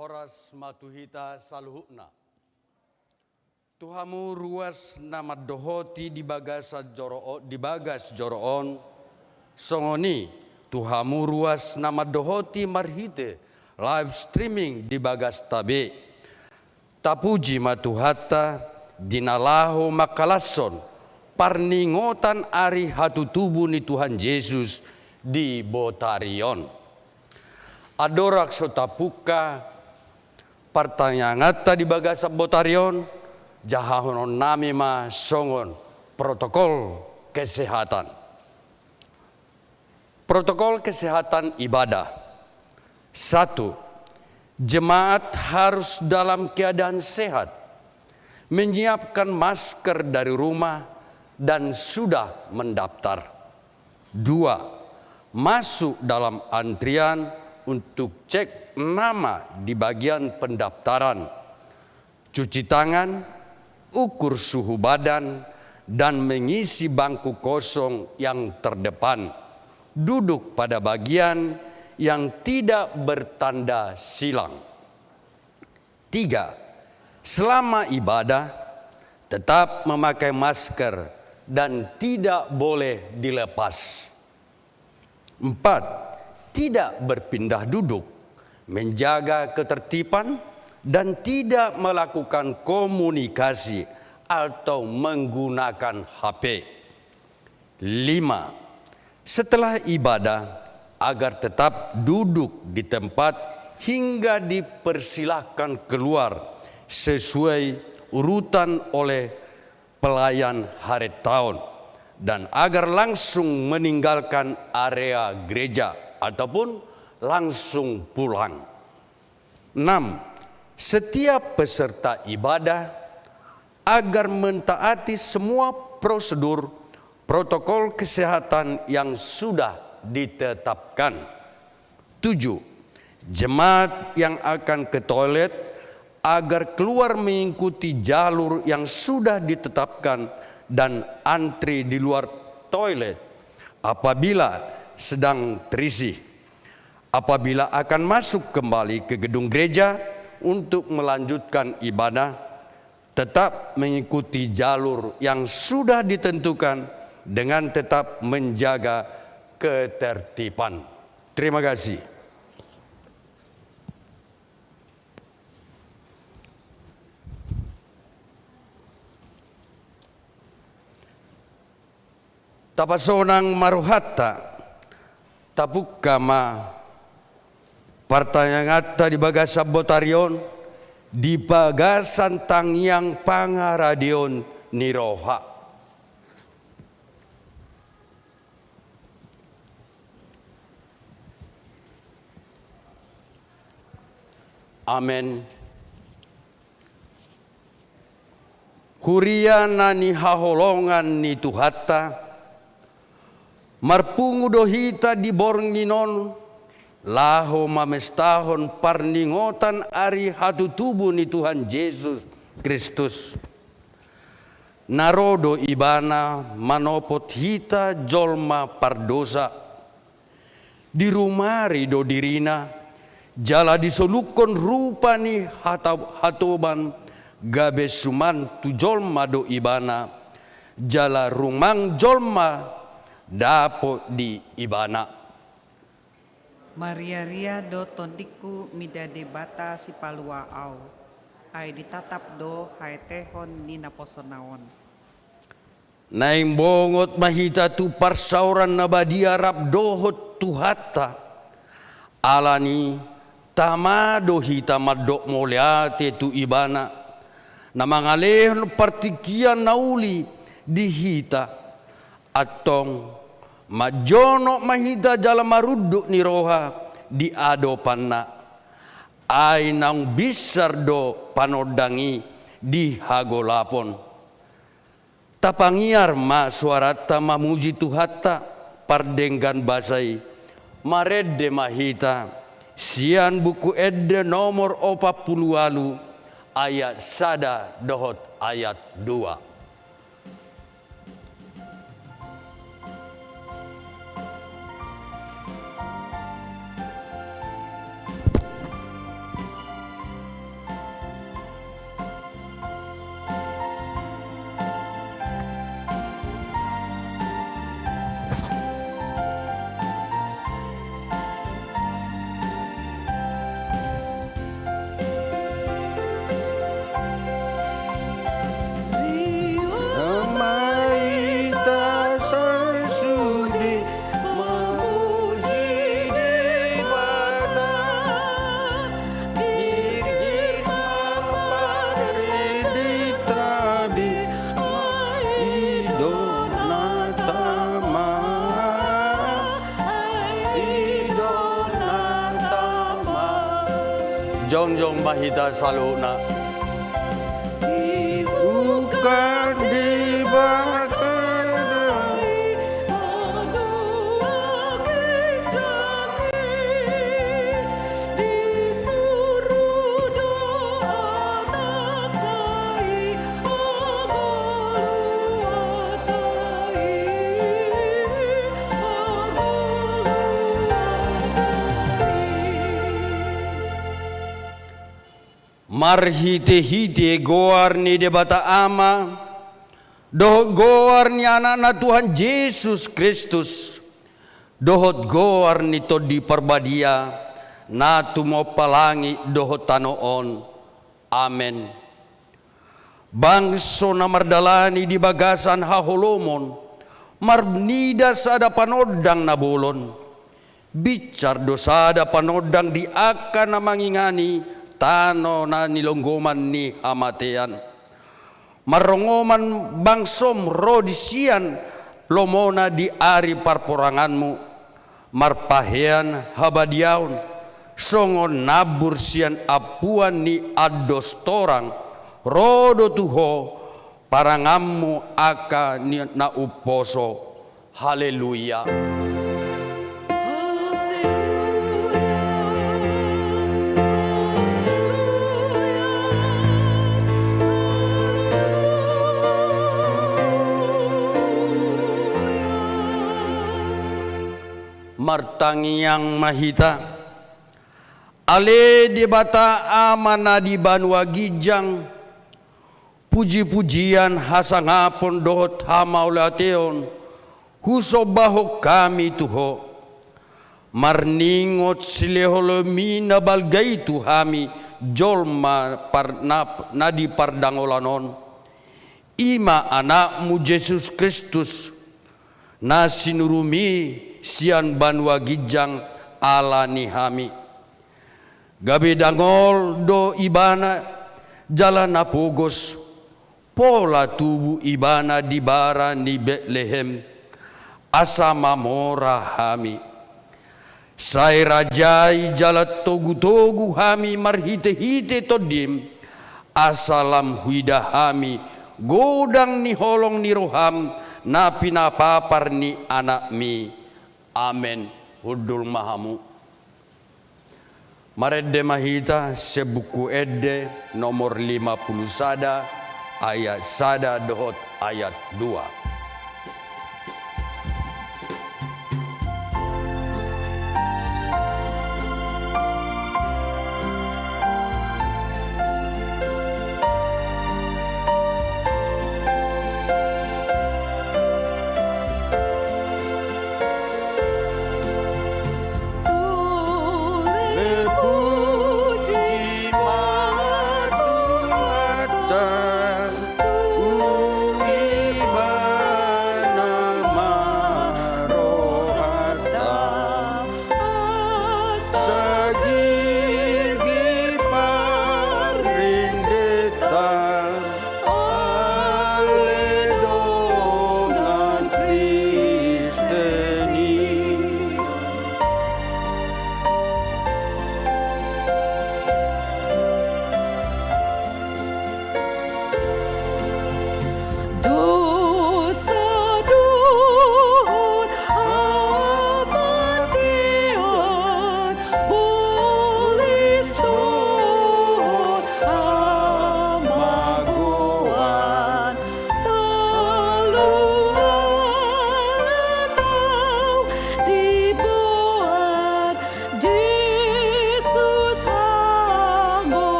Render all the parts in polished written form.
horas matuhita saluhukna. Tuhamu ruas nama dohoti di bagas joroon, songoni Tuhamu ruas nama dohoti marhite live streaming di bagas tabe. Tapuji matuhata dinalaho makalason parningotan ari hatu tubuh ni Tuhan Yesus di Botarion. Adorak sotapuka pertanyaan di bagasa Botarion jahahonon nami ma songon protokol kesehatan. Protokol kesehatan ibadah. 1. Jemaat harus dalam keadaan sehat, menyiapkan masker dari rumah dan sudah mendaftar. 2. Masuk dalam antrian untuk cek nama di bagian pendaftaran, cuci tangan, ukur suhu badan, dan mengisi bangku kosong yang terdepan. Duduk pada bagian yang tidak bertanda silang. 3. Selama ibadah, tetap memakai masker dan tidak boleh dilepas. 4. Tidak berpindah duduk, menjaga ketertiban, dan tidak melakukan komunikasi atau menggunakan HP. 5. Setelah ibadah, agar tetap duduk di tempat hingga dipersilahkan keluar sesuai urutan oleh pelayan hari tahun, dan agar langsung meninggalkan area gereja ataupun langsung pulang. 6. Setiap peserta ibadah agar mentaati semua prosedur protokol kesehatan yang sudah ditetapkan. 7. Jemaat yang akan ke toilet agar keluar mengikuti jalur yang sudah ditetapkan dan antri di luar toilet apabila sedang terisi. Apabila akan masuk kembali ke gedung gereja untuk melanjutkan ibadah, tetap mengikuti jalur yang sudah ditentukan dengan tetap menjaga ketertiban. Terima kasih. Tapasonang maruhata tapuk kama pertanyaan di bagasa Botarion di bagasan tangyang pangaradion niroha. Amen. Kuriana ni haholongan ni tuhata, marpungu dohita di bornginon, laho mamestahon parningotan ari hatu tubuh ni Tuhan Yesus Kristus. Narodo ibana manopot hita jolma pardosa, di rumari do dirina, jala disolukon rupa ni hatoban gabe suman tu jolma do ibana, jala rumang jolma dapo di ibana. Maria ria do tondiku midade bata si palua au, ai ditatap do hai tehon ni naposonaon. Naing bongot mahita tu parsauran nabadia rap dohot tuhata, alani tamado hita madok moliate tu ibana, namangalehon partikian nauli di hita, atong majono mahita jala maruduk ni roha di adopanna, ay nang bisar do panodangi di hagolapon. Tapangiar ma suarata mamuji tuhata pardenggan basai, marede mahita, sian buku edde nomor 40 ayat sada dohot ayat 2. jongjong mahita saluna. Bukan di marhite-hite goar ni debata ama, dohot goar ni anak Tuhan Yesus Kristus, dohot goar ni to di perbadia, na tumo palangi dohot tanoon. Amen. Bangso na mardalani di bagasan haholomon, marnida sada panodang nabulon, bicar dosada panodang di akan na mangingani, tano na nilonggoman ni hamatean. Marongoman bangsom rodisian lomona di ari parporanganmu. Marpahean habadiaon songon nabursian apuan ni ados torang. Rodo tuho parangammu aka ni na uposo. Haleluya. Martangiang mahita ale di bata amana di banua gijang, puji-pujian hasangapon dohot hamaulateon huso bahok kami tuho, marningot sileholomi na balgay tuhami jolma na di pardangolanon, ima anakmu Yesus Kristus na sinurumi sian banua gijang ala nihami. Gabi dangol do ibana jalan napogos, pola tubuh ibana di bara ni Betlehem, asama mora hami. Sai rajai jalat togu-togu hami marhite-hite todim, asalam huida hami, godang ni holong ni roham, na pinapapar ni anak mi. Amen. Hudul mahamu. Maredde mahita sebuku edde nomor 50 sada ayat sada dohot ayat 2.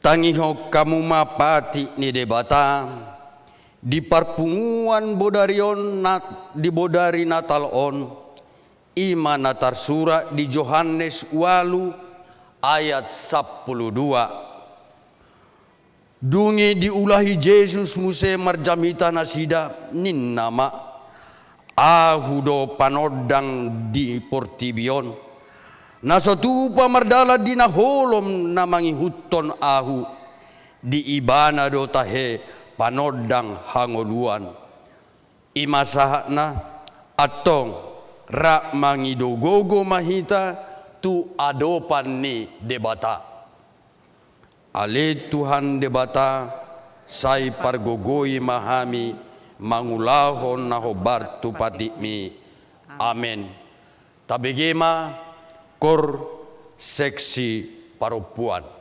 Tangiho kamu mapati ni debata di parpunguan bodarion di bodari Natal on ima natar surah di Yohanes walu ayat 12. Dungi diulahi Yesus muse marjamita nasida nin nama ahudo panodang di portibion. Nasatupa mardala dinaholom na mangihuton ahu di ibana do tahe panodang hangoluan. Imasahna atong ra mangidogogo mahita tu adopan ni debata. Ale Tuhan debata say pargogoy mahami mangulahon na hobar tu patimi. Amen. Tabigema kor seksi parupuan.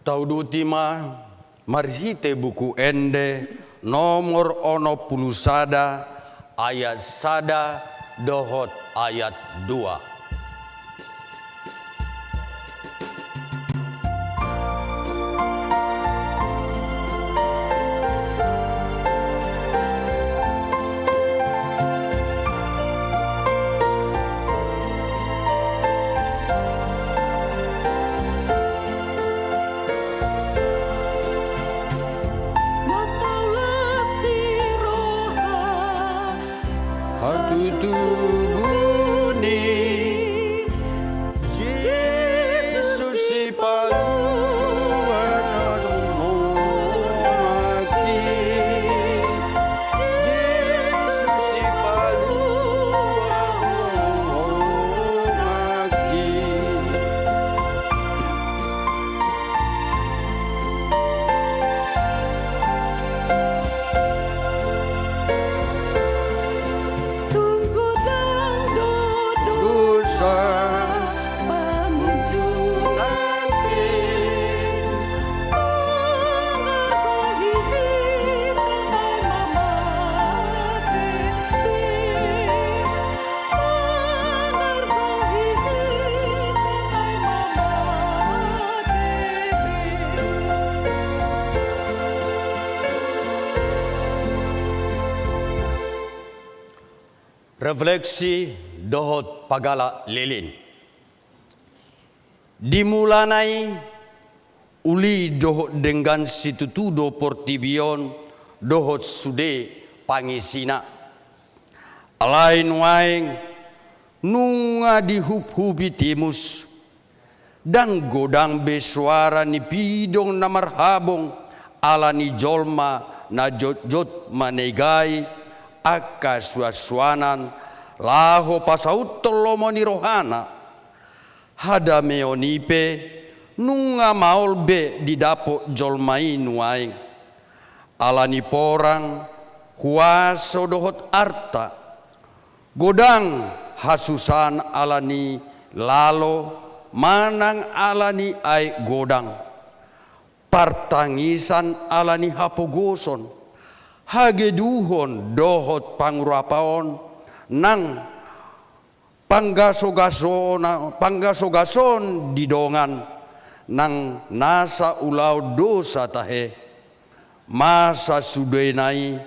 Taudutima marhite buku ende nomor 21 ayat 1 dohot ayat 2. Refleksi dohot pagala lilin. Dimulanai uli dohot dengan situtudo portibion dohot sude pangisina. Alain waing nunga dihub-hubi timus dan godang beswara ni pidong na marhabong ala ni jolma na jot-jot manegai akka suaswanan laho pasaut tolomo ni rohana hada meonipe nunga maol be didapo jolmai nuaing alani porang kuaso dohot arta godang hasusan alani lalo manang alani ai godang partangisan alani hapogoson hageduhon dohot pangurapaon nang panggaso-gason didongan nang nasa ulau dosa tahe masa sudenai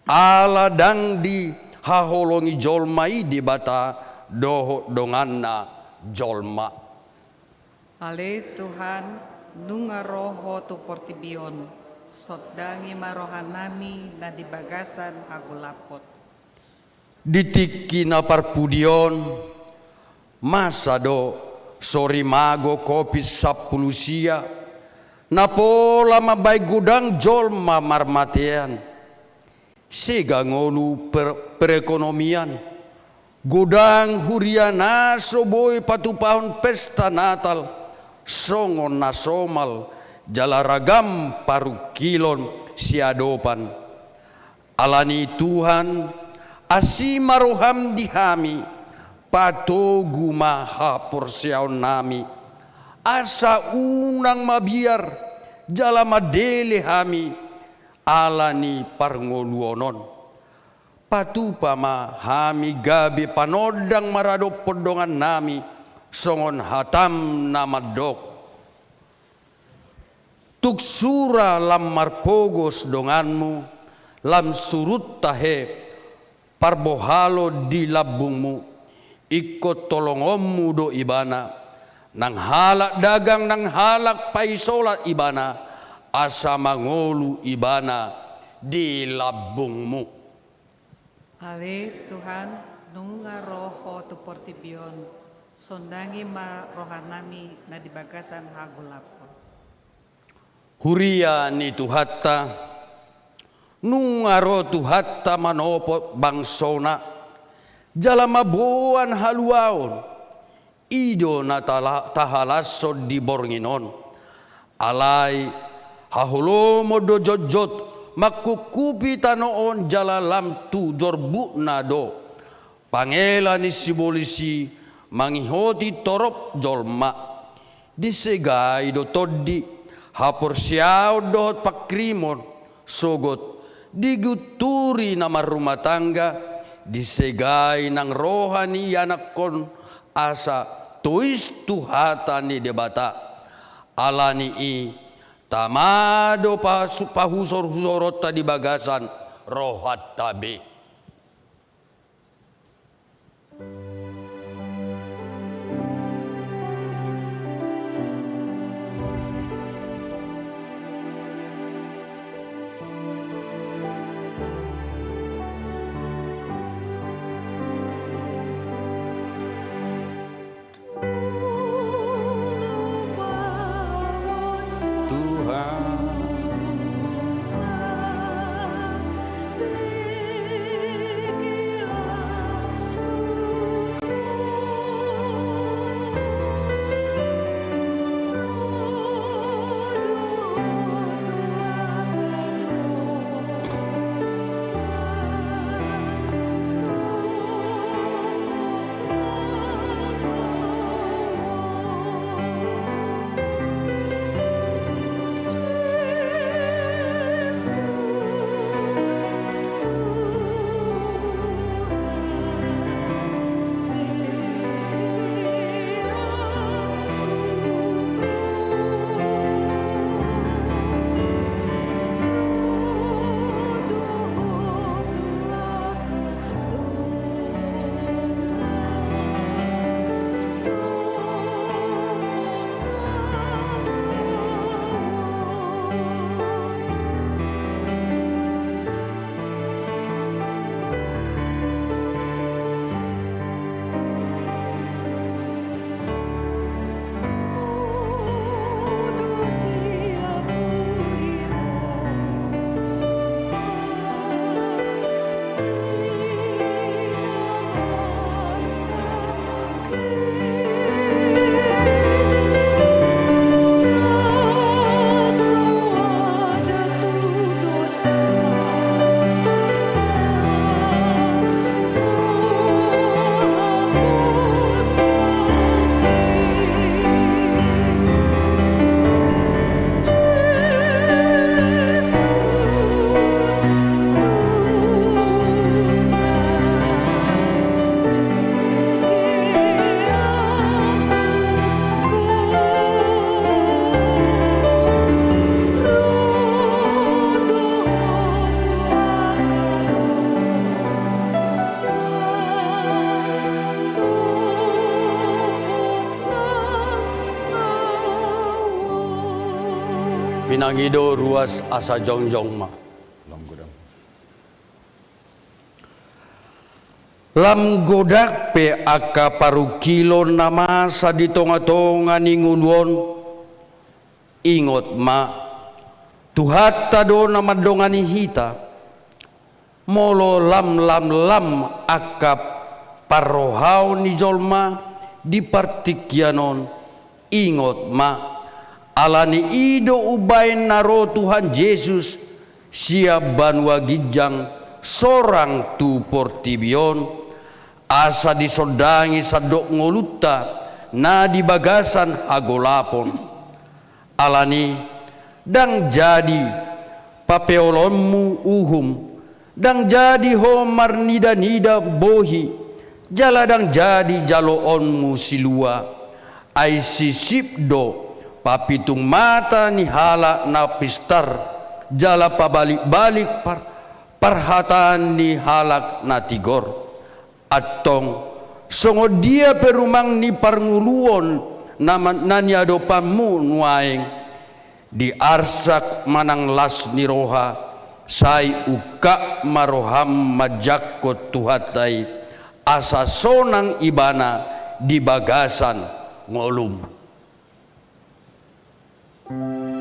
ala dang di haholongi jolmai di bata dohot donganna jolma. Ale Tuhan nunga roho tu portibion soddangi marohan nami na di bagasan agulapot. Ditiki na parpudion masado sori mago kopi sapulusia na pola mabay gudang jolma marmatean segangolu perekonomian gudang huriana soboy patupahon pesta natal songon nasomal jalaragam parukilon siadopan alani Tuhan asimaroham dihami patogu maha porsiaon nami asa unang mabiar jalama dele hami alani parngoluonon patupama hami gabi panodang marado podongan nami songon hatam namadok tuksura lam marpogos donganmu lam surut tahe parbohalo di labungmu ikut tolongommu do ibana nang halak dagang nang halak paisolat ibana asa mangolu ibana di labungmu. Ale Tuhan nunga roho tu portibion sondangi ma rohanami na di bagasan hagulapot. Huria ni tuhatta nungaro tuhatta manopo bangsona jalama boan haluaon ido na tahalaso di bornginon alai hahulomo do jojot makukupi tanoon jalalam tu jorbu nado pangela ni sibolisi mangihoti torop jolma disegai do toddi hapur siau dohot pakrimon sogot diguturi nama rumah tangga disegai nang rohani anak kon asa tuis tuhatani debata alani i tamado pahusor-husorot tadi bagasan rohat tabi. Pinangido ruas asa jongjong ma. Lam godak pe aka paru kilo nama sa di tonga-tonga ningunwon ingot ma tuhat tado nama dongani hita molo lam aka parohau ni jolma di partikyanon ingot ma alani ido ubain naro Tuhan Yesus siap banwa gijang sorang tu portibion asa disodangi sadok ngoluta na di bagasan hagolapon alani dang jadi papeolonmu uhum dang jadi homar nida bohi jala dang jadi jaloonmu silua ai sisipdo papitung mata ni hala na pistar jala pabalik-balik parhatan ni halak na tigor atong songo dia perumang ni parnguluon nanyado pamu nuaing di arsak manang las ni roha say uka maroham majakot tuhatai asa sonang ibana di bagasan ngolum. Allah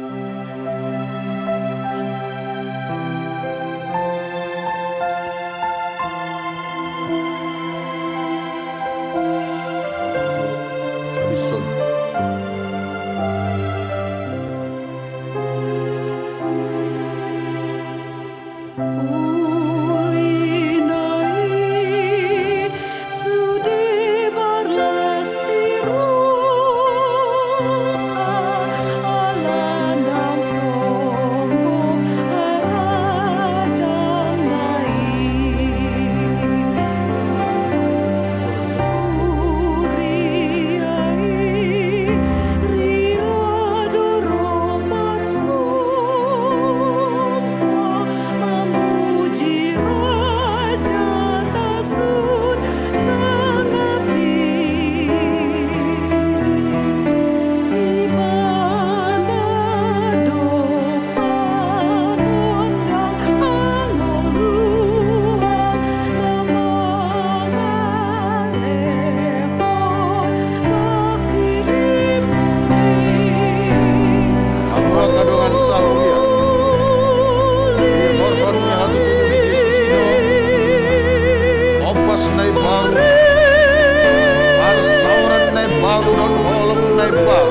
naipal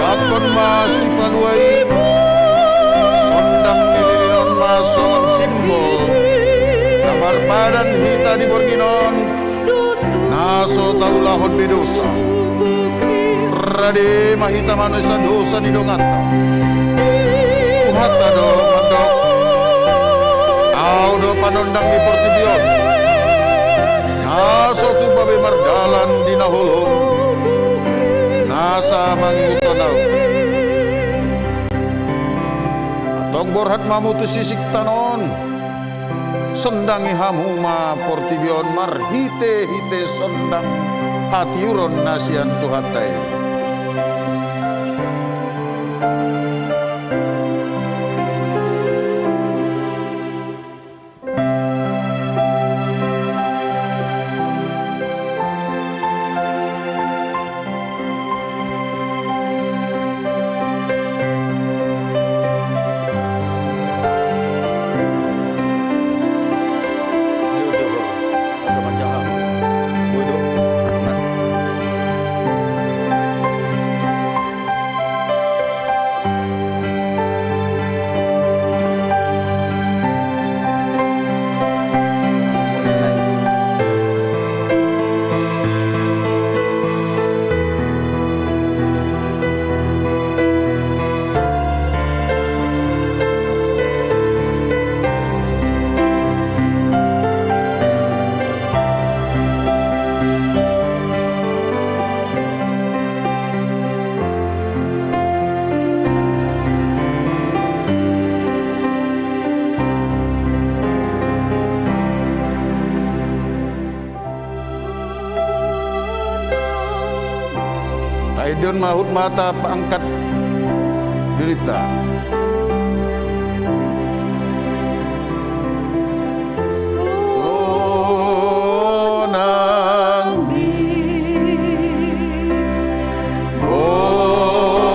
Katon masih paluai Sondang nililinon masongan simbol Kamar badan hita di borginon Naso taulahon bedosa Rade mahita manusia dosa di dongata Uhata do mandok Au do panondang di Portibion Naso tu babe mardalan di naholong Nasa mangiutanau Atong borhat mamutu sisik tanon Sendangi hamuma Portibion marhite hite sendang hatiuron nasian tuhatai Aidon mahut mata angkat derita Sonang di Borninai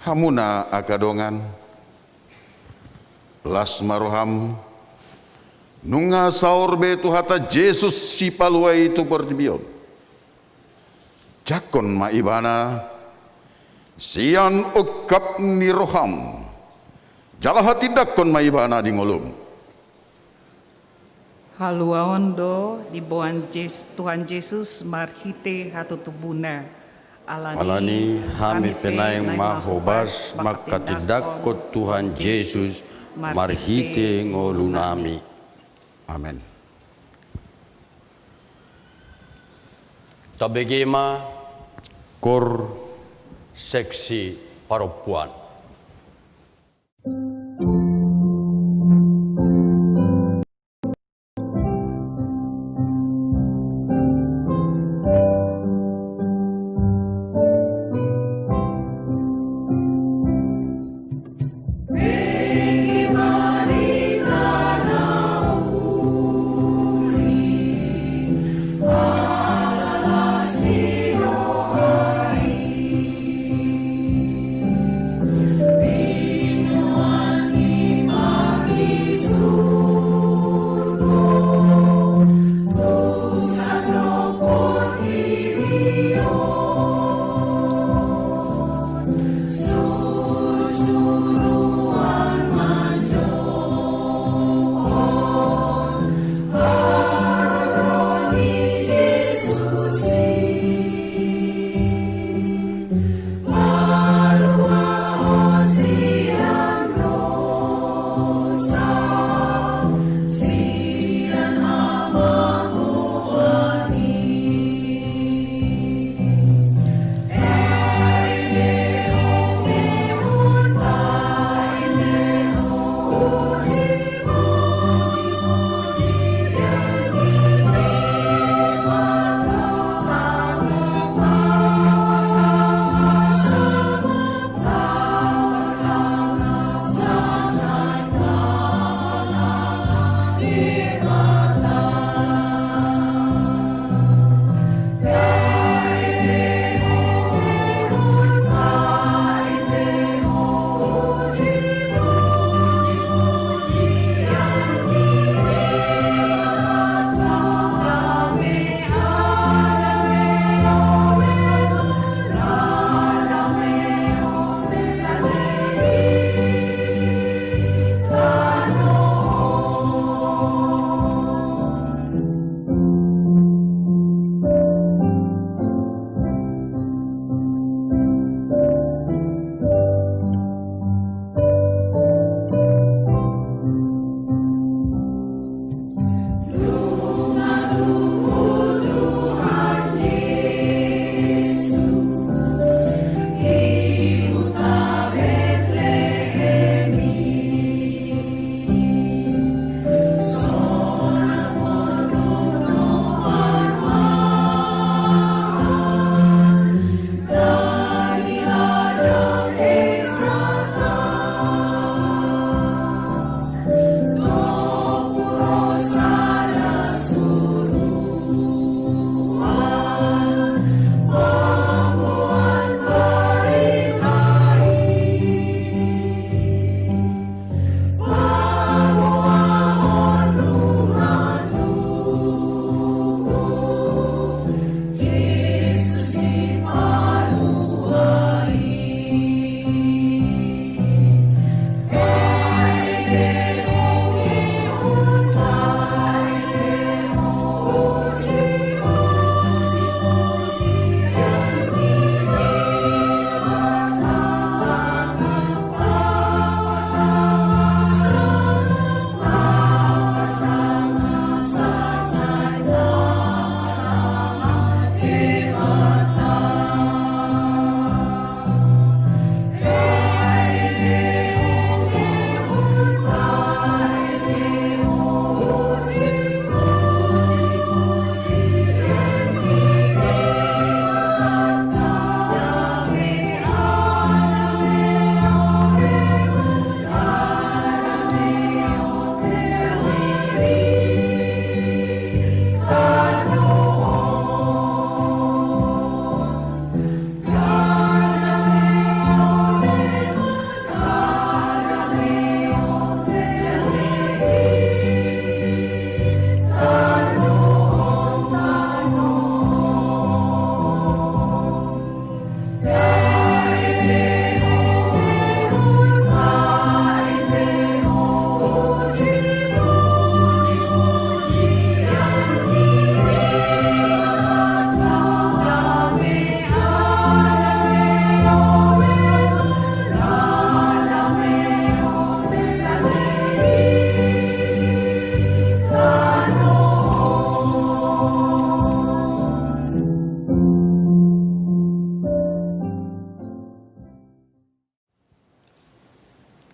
hamuna akadongan las maroham nunga saur betu hata Jesus si palua itu berdibion jakon maibana sian ukap ni roham jalahati dakon maibana di ngolum Haluaon do di boan Tuhan Yesus marhite hatutubuna Alani hami penayang mahobas makatidakot Tuhan Yesus marhite ngolunami. amin. Tabegema kor seksi perempuan. One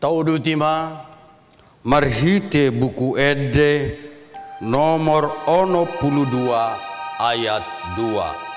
Taudutima marhite buku ede nomor 22 ayat 2.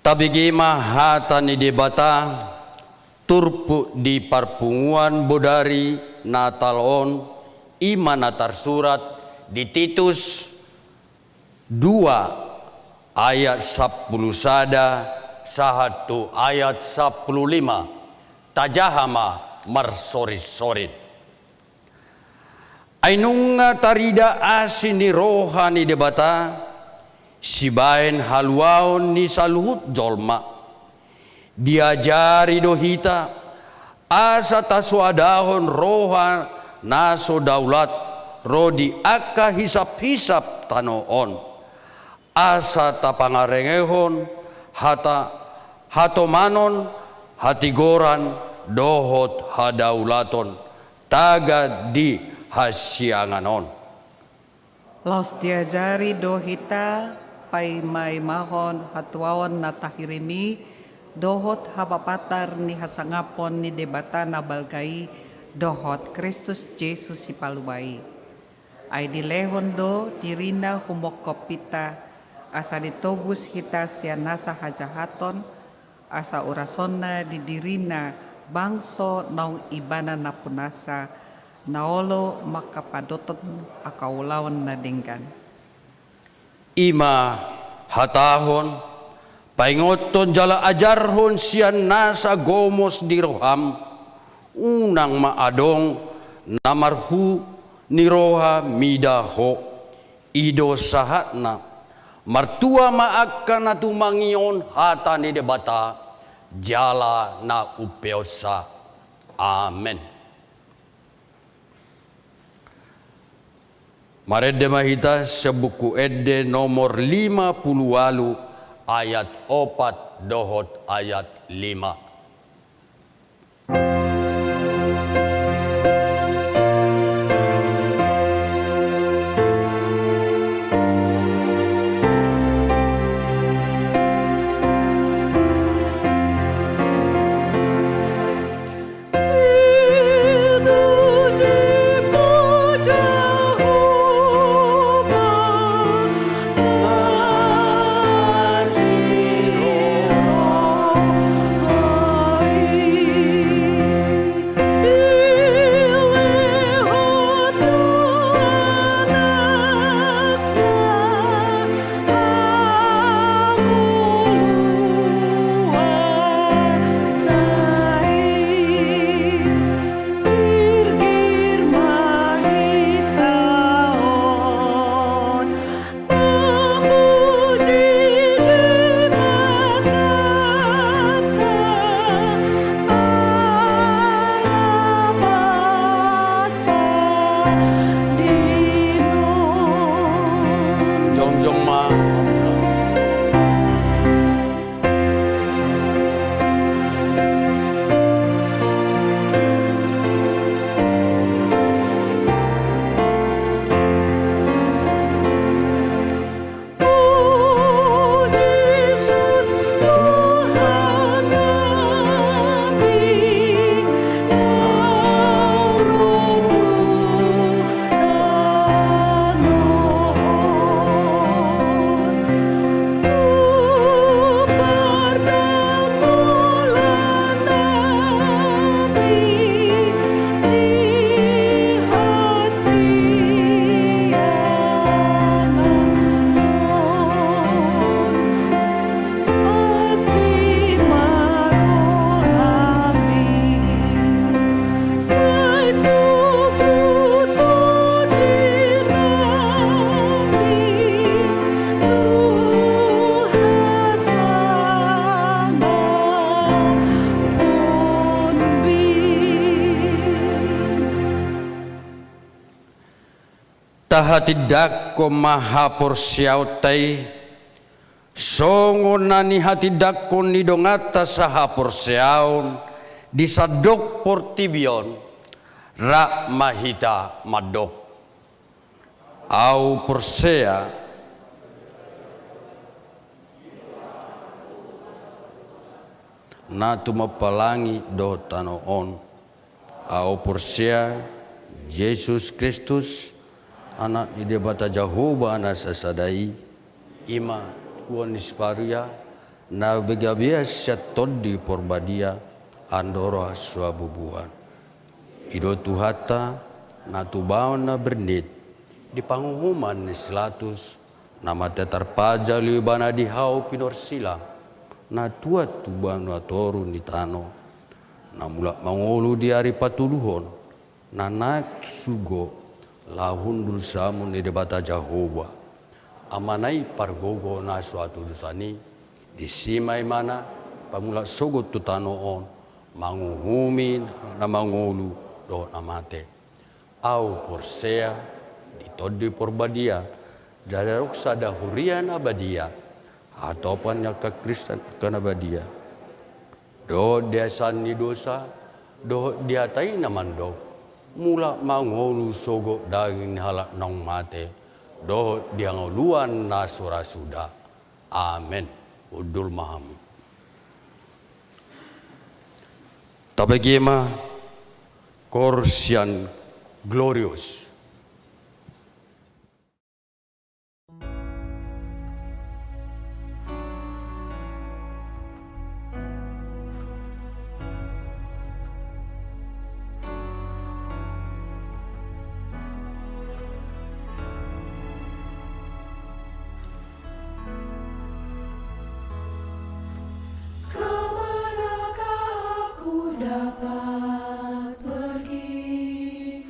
Tabigi mahata ni debata turpu di parpunguan bodari natalon imana tarsurat di Titus 2 ayat 10 sada sahatu ayat 15 tajahama marsorit-sorit. Ainunga tarida asini rohani debata sibaen haluaon ni saluhut jolma diajari dohita asa taswadahon roha naso daulat rodi aka hisap-hisap tanoon asa tapangarengehon hatomanon hatigoran dohot hadaulaton taga di hasianganon. Los diajari dohita pai mai mahon hatuawan na tahirimi dohot habapatar ni hasangapon ni debata na balgai dohot Kristus Yesus si palubai. Ay dilehon do dirina humokopita asa ditobus hita sia nasa hajahaton asa urasonna di dirina bangso naung ibana na punasa naolo makapadoton akaulawan na dinggan. Ima hatahon paingoton jala ajarhon sian nasa gomos di roham unang maadong namarhu ni roha midaho ido sahatna martua maakkan atumangion hata ni debata jala na upeosa. Amen. Marede mahita sebuku ede nomor 50 ayat 4 dohot ayat 5. hati dakko maha porsiautai songo nani hati dakko ni dongata saha porsiaun disadok portibion rak mahita madok au porsea na tumapalangi do tanoon au porsea Yesus Kristus anak di debata Jehovah na sasadai ima tuan isparia na begabia syatod di porbadia andoro suabubuan ido tuhata na tubaon na bernit di pangumuman ni selatus nama tetar paja liubana di hau pinor silang na tuat tuban na toru ni tano na mula mangolu di hari patuluhon na naik sugo lahun dulsamu ni debata Jehovah amanai pargogo na suatu dusani disimai mana pamula sogot tu tanoon manguhumin na mangolu do namate au porsea ditodi porbadia dari ruksa dahurian abadia ataupun yang ke Kristen kenabadia do desan ni dosa do diatai naman do mula mangolu sogo daging halak nong mate do diangoluan nasura sudah amin udul maham tabagima korsian glorious Dapat pergi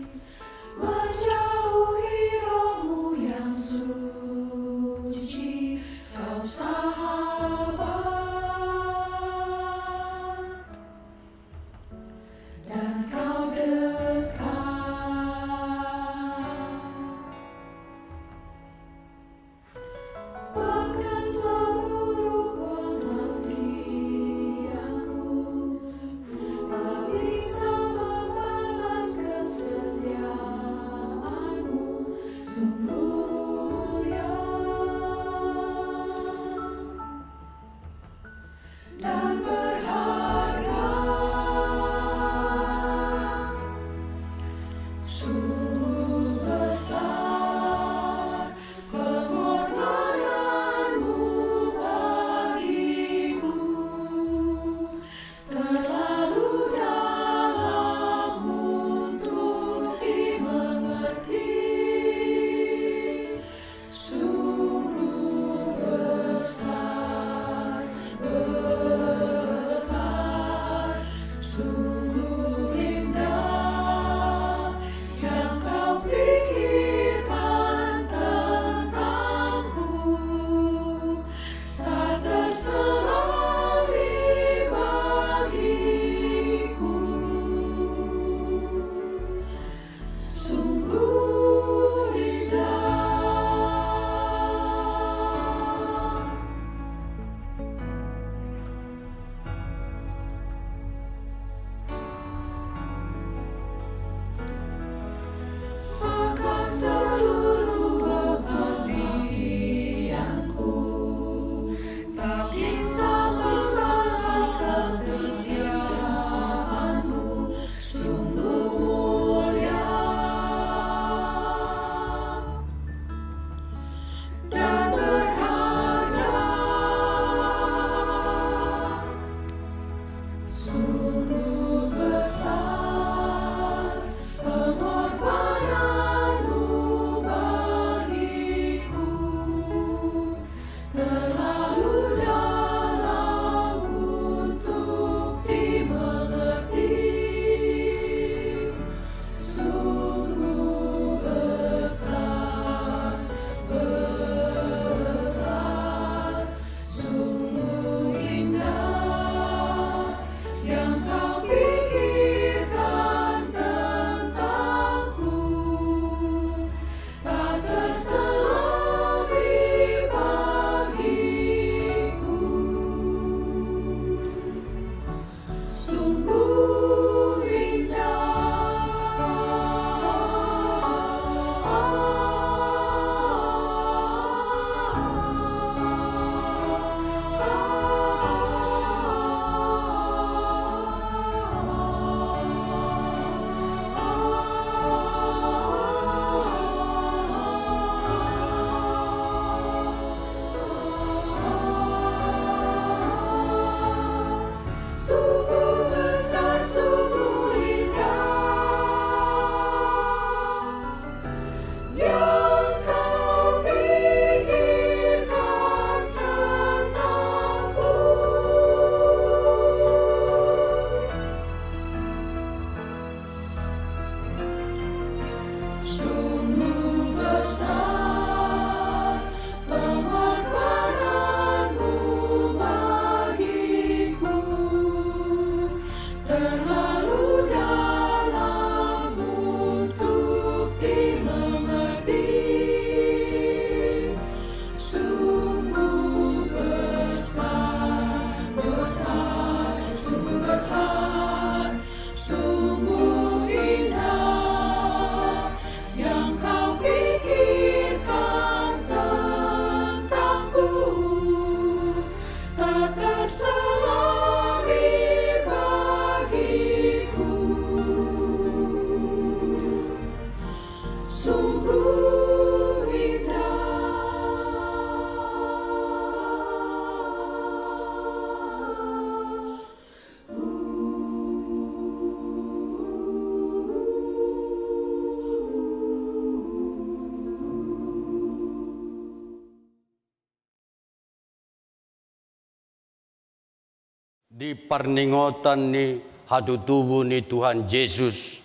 Di perningotan ni hatu tubuh ni Tuhan Yesus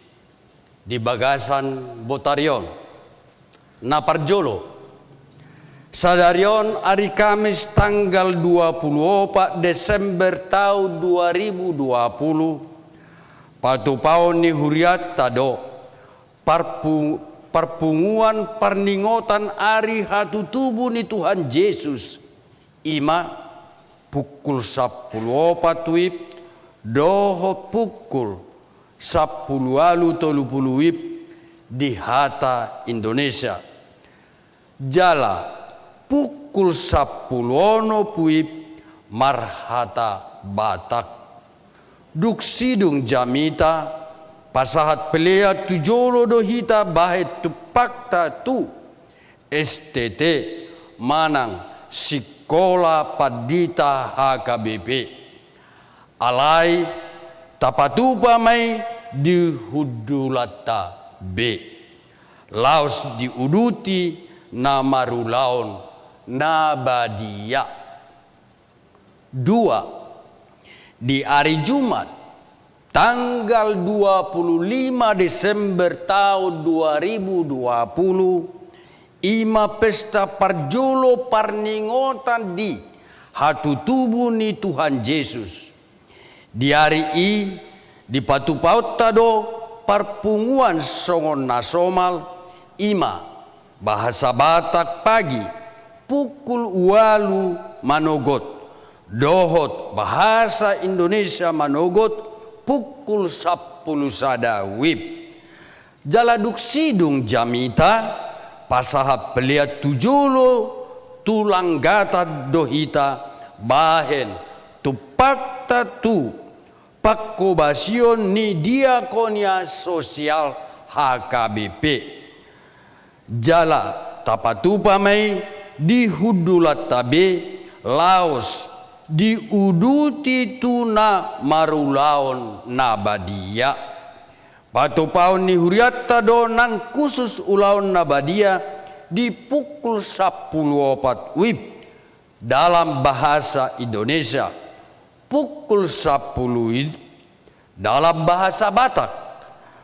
di bagasan Botarion na parjolo sadarion hari Kamis tanggal 24 Desember tahun 2020 patu paon ni huriat tado perpunguan perningotan hari hatu tubuh ni Tuhan Yesus ima pukul 10 wib doho pukul 10.30 wib di Hatta Indonesia. Jala pukul 10 wib Marhata Batak. Duk sidung jamita pasahat pelea tujolo dohita bahet tupakta tu STT manang Sekolah Padita HKBP alai tapatupa mai di Hudulata B laos diuduti na marulaon na badia. 2. Di hari Jumat tanggal 25 Desember tahun 2020 ima pesta parjolo parningotan di hatu tubuh ni Tuhan Yesus. Di hari i di patu paut tado perpunguan songon nasomal ima bahasa Batak pagi pukul 8 manogot dohot bahasa Indonesia manogot pukul 10 sada wib. Jaladuk sidung jamita pasahap peliat tujolo tulang gata dohita bahen tupakta tu pakobasion ni diakonia sosial HKBP. Jala tapatupa mai di Hudulata B Laos diuduti tuna marulaon nabadia. Patu paun ni huriatta do nang khusus ulaun nabadia di pukul 10.04 wib dalam bahasa Indonesia, pukul 10 wib dalam bahasa Batak,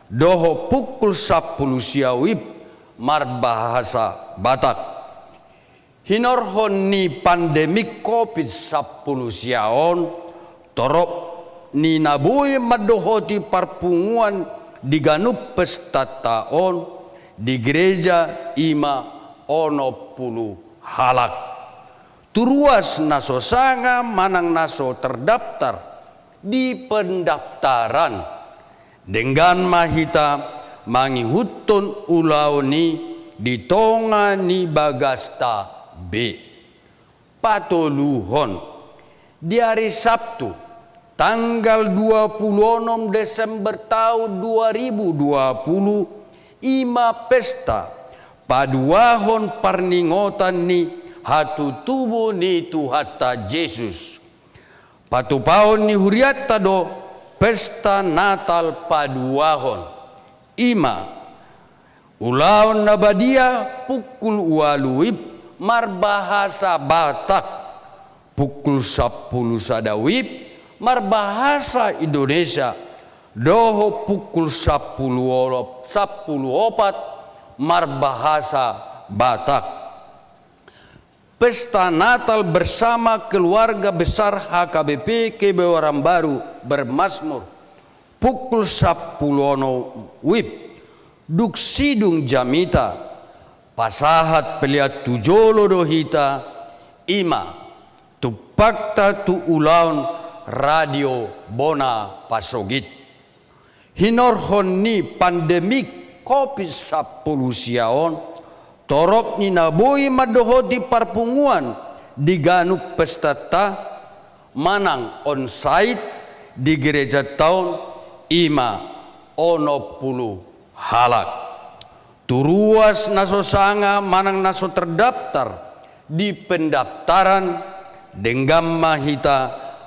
doho pukul 10 sia wib mar bahasa Batak. Hinorhon ni pandemik COVID-10 siaon torop ni nabui madohoti perpunguan diganup pesta taon di gereja ima ono puluh halak. Turuas naso sanga manang naso terdaftar di pendaftaran dengan mahita mangihutun ulauni di tonga ni bagasta B. Patoluhon di hari Sabtu tanggal 26 Desember tahun 2020 ima pesta paduahon perningotan ni hatu tubuh ni Tuhan Yesus. Patupaon ni huriatta do pesta Natal paduahon ima ulaon nabadia pukul 8 wib mar bahasa Batak pukul 10 sada wib mar bahasa Indonesia doho pukul 10.04 marbahasa Batak. Pesta Natal bersama keluarga besar HKBP Kebayoran Baru bermazmur pukul 10 WIB duk sidung jamita pasahat peliat tujolo dohita ima tupakta tu ulaun radio bona pasogit hinorhon ni pandemik COVID-19 siaon torop ni naboi madohoti parpunguan di ganuk pestata manang on-site di gereja tahun ima ono puluh halak turuas naso sanga manang naso terdaftar di pendaftaran denggam mahita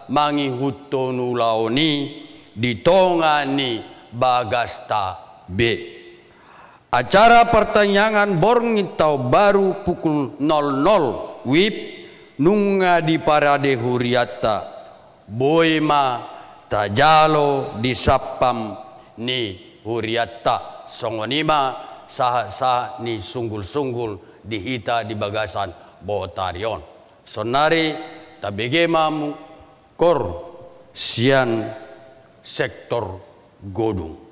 mangi hutonu laoni ditongani bagasta B. Acara pertanyaan borngi tau baru pukul 00 WIB nunga di parade huriata boima tajalo di sapam ni huriata songonima sah ni sunggul-sunggul dihita di bagasan botarion sonari tabegemamu kor sian sektor godung.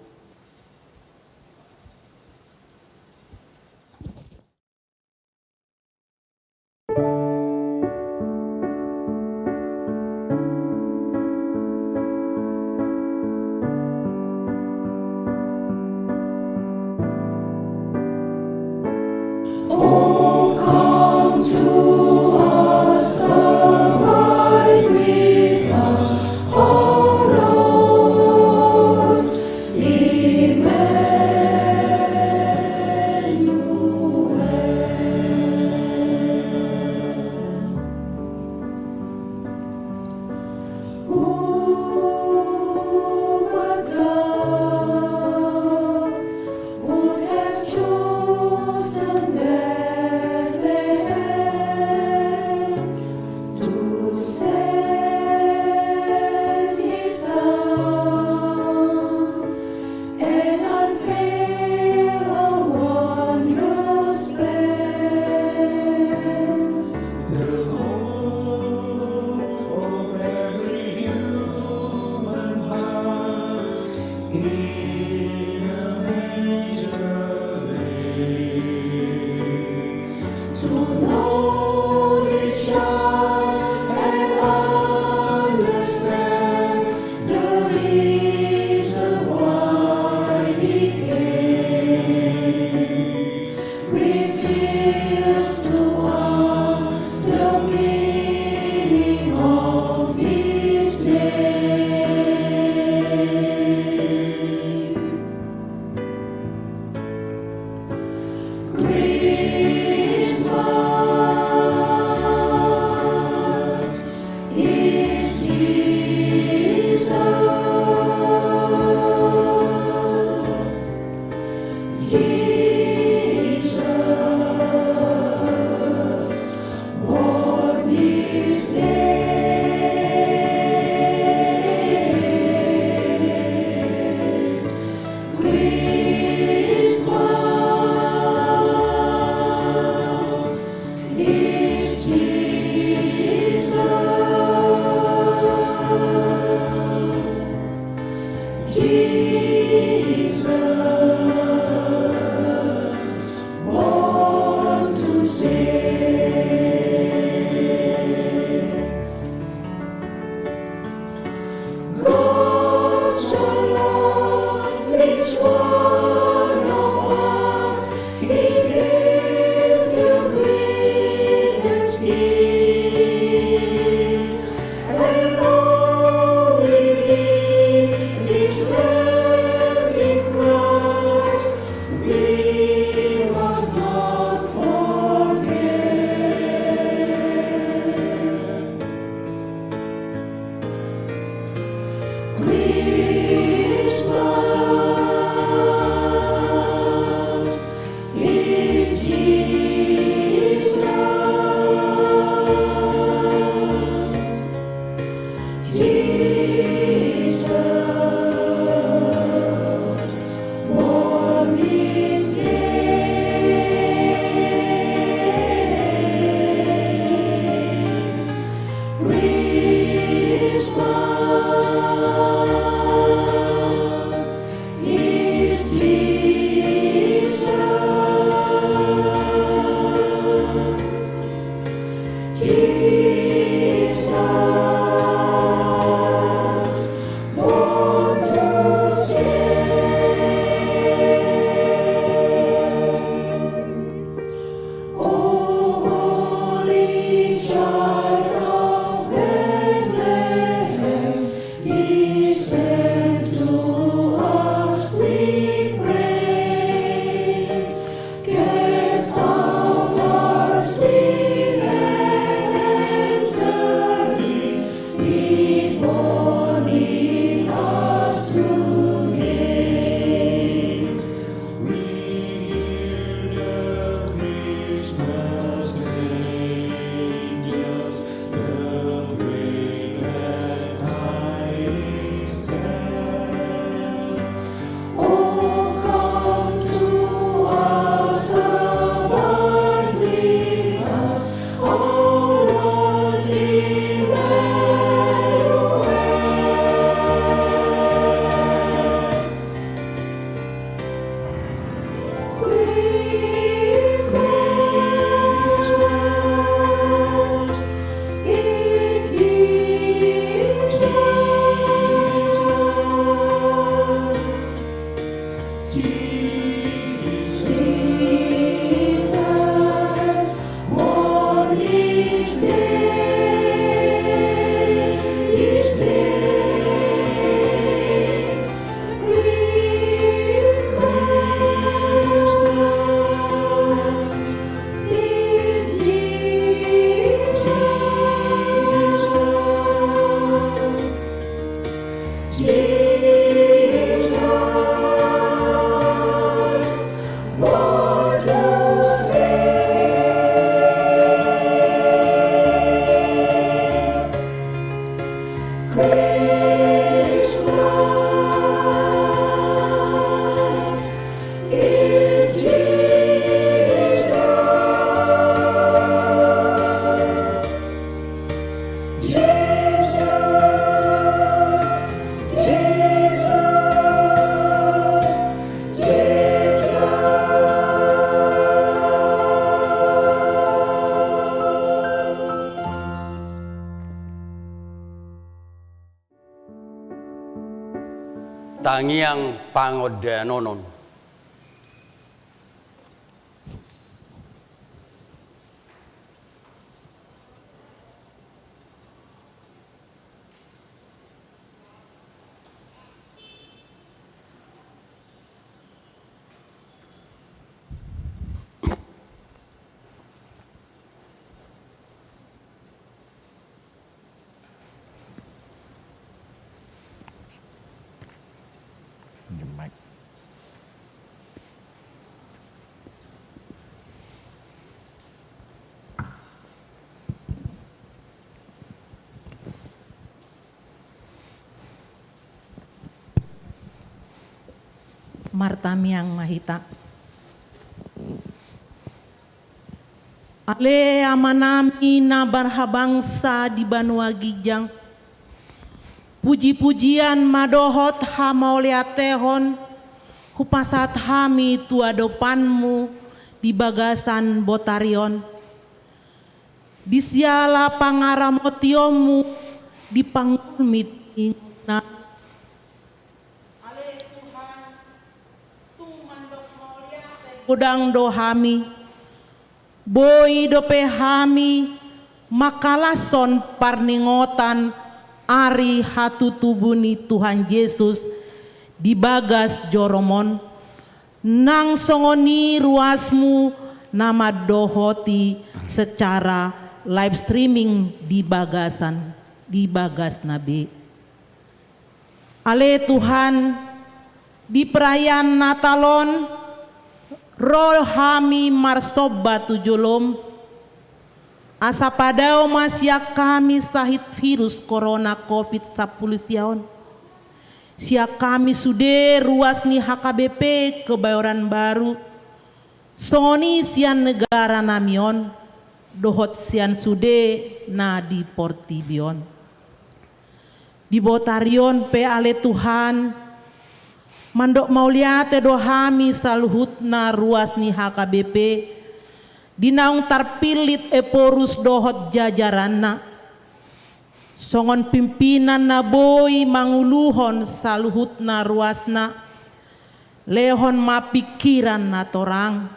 mangiang pangodanonon. Martamiang Mahita. Ale amanami na barhabangsa di Banua Gijang. Puji-pujian madohot hamauliatehon hupasat hami tuadopanmu di bagasan Botarion. Disiala pangaramotiomu di pangulmit ingna. Udang dohami, boy dope hami, makalason parningotan ari hatu tubuni Tuhan Yesus di bagas joromon, nang songoni ruasmu nama dohoti secara live streaming di bagas nabi. Ale Tuhan di perayaan Natalon, rohami marsoba tujulum asa padao masya kami sahit virus corona COVID-19 siaon. Sia kami sude ruas ni HKBP Kebayoran Baru. Songoni sian negara namion dohot sian sude na di Portibion. Di Botarion pe ale Tuhan mandok mauliate dohami saluhut na ruas ni HKBP dinaung tarpilit eporus dohot jajaranna songon pimpinan na boy manguluhon saluhut na ruasna lehon mapikiran na torang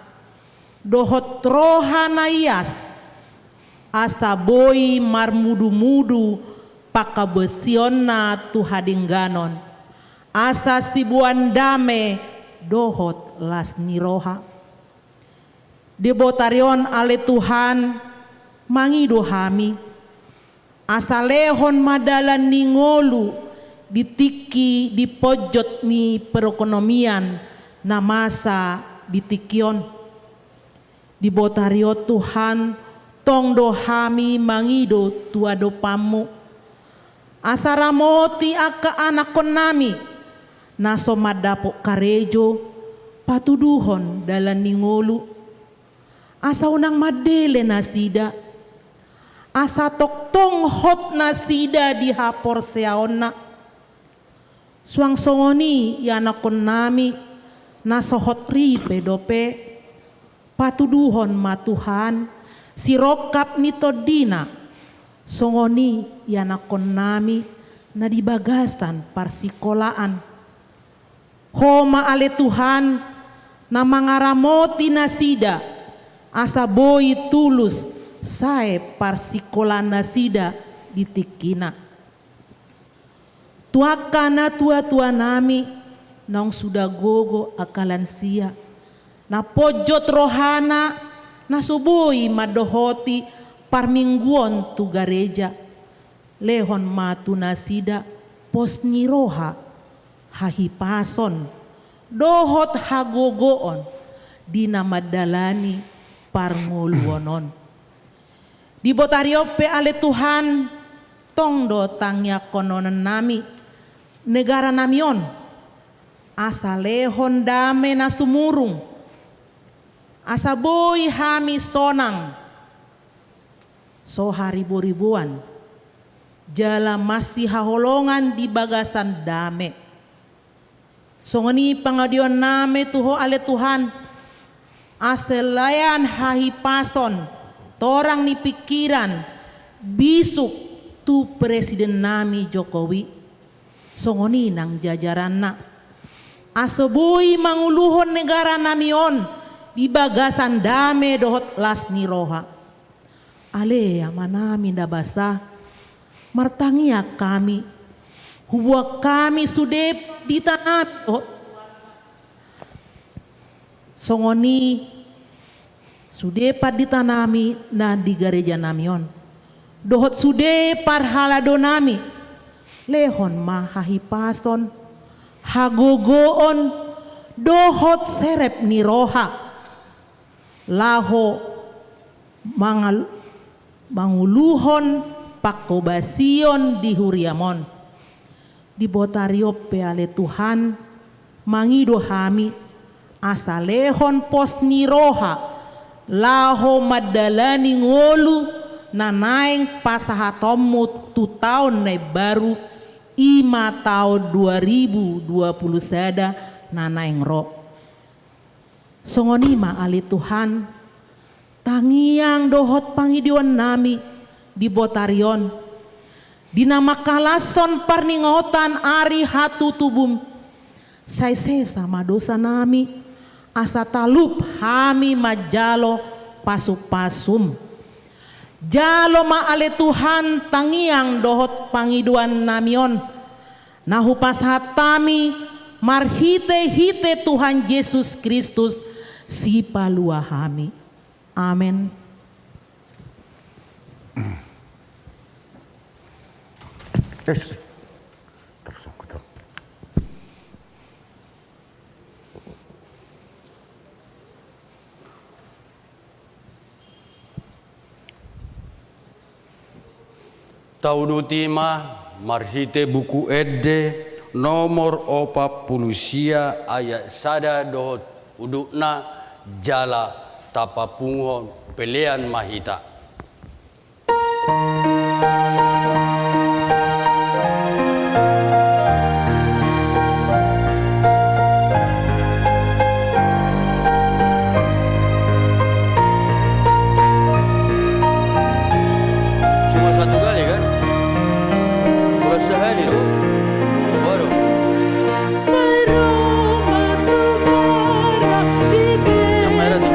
dohot rohana ias asa boy marmudu-mudu pakabesion na tuhadingganon asa sibuan dame dohot las niroha. Di Botarion ale Tuhan mangido hami asa lehon madalan ni ngolu ditiki di pojot ni perekonomian na masa ditikion. Di Botario Tuhan tong dohami mangido tuado pamu asa ramoti aka anakon nami naso madapo karejo patuduhon dalan ningolu asa unang madele nasida asa toktong hot nasida di hapor seaona suang songoni yanakon nami naso hot ripe dope patuduhon matuhan sirokap nito dina songoni yanakon nami na di bagasan parsikolaan homa ale Tuhan na mangaramoti nasida asa boy tulus sae parsikola nasida ditikina tuakana tua-tua nami nang sudah gogo akalan sia na pojot rohana na subuhi madohoti parmingguon tu gareja lehon matu nasida pos niroha hahipason dohot hagogoon dina madalani parnguluonon. Di Botario pe ale Tuhan tong do tangya kononan nami negara namion asa lehon dame na sumurung asa boy hami sonang so haribu-ribuan jala masih haholongan di bagasan dame songoni pangadion name tuho ale Tuhan aselayan hahipason torang ni pikiran bisuk tu presiden nami Jokowi songoni nang jajaran na Asebui manguluhon negara namion di bagasan dame dohot las ni roha. Ale amanami ndabasa martangia kami. Huwa kami sudep di tanah dohot. Songoni sudepat ditanami na di gereja namion. Dohot sude parhalado nami. Lehon mahahipason. Hagogoon. Dohot serep ni roha. Laho manguluhon pakobasion di huriamon. Di botario peale Tuhan. Mangido hami. Asalehon pos ni roha. Laho madalani ngolu nanaing pasahatomu 2 tahun na baru 5 tahun 2020 sada nanaing ro. Songoni maali Tuhan tangiang dohot pangidiwan nami di botarion. Dinama kalason parningotan ari hatu tubum. Say sama dosa nami. Asa talup hami majalo pasupasum. Jalo maale Tuhan tangiang dohot pangiduan namion. Nahupas hatami marhite-hite Tuhan Yesus Kristus si palua hami. Amen. Terus. Taudutima marhite buku ede nomor 40 ayat sada dohot udukna jala tapapunghon pelean mahita. Cuma satu kali kan? Sehari loh, baru. Yang merah tuh.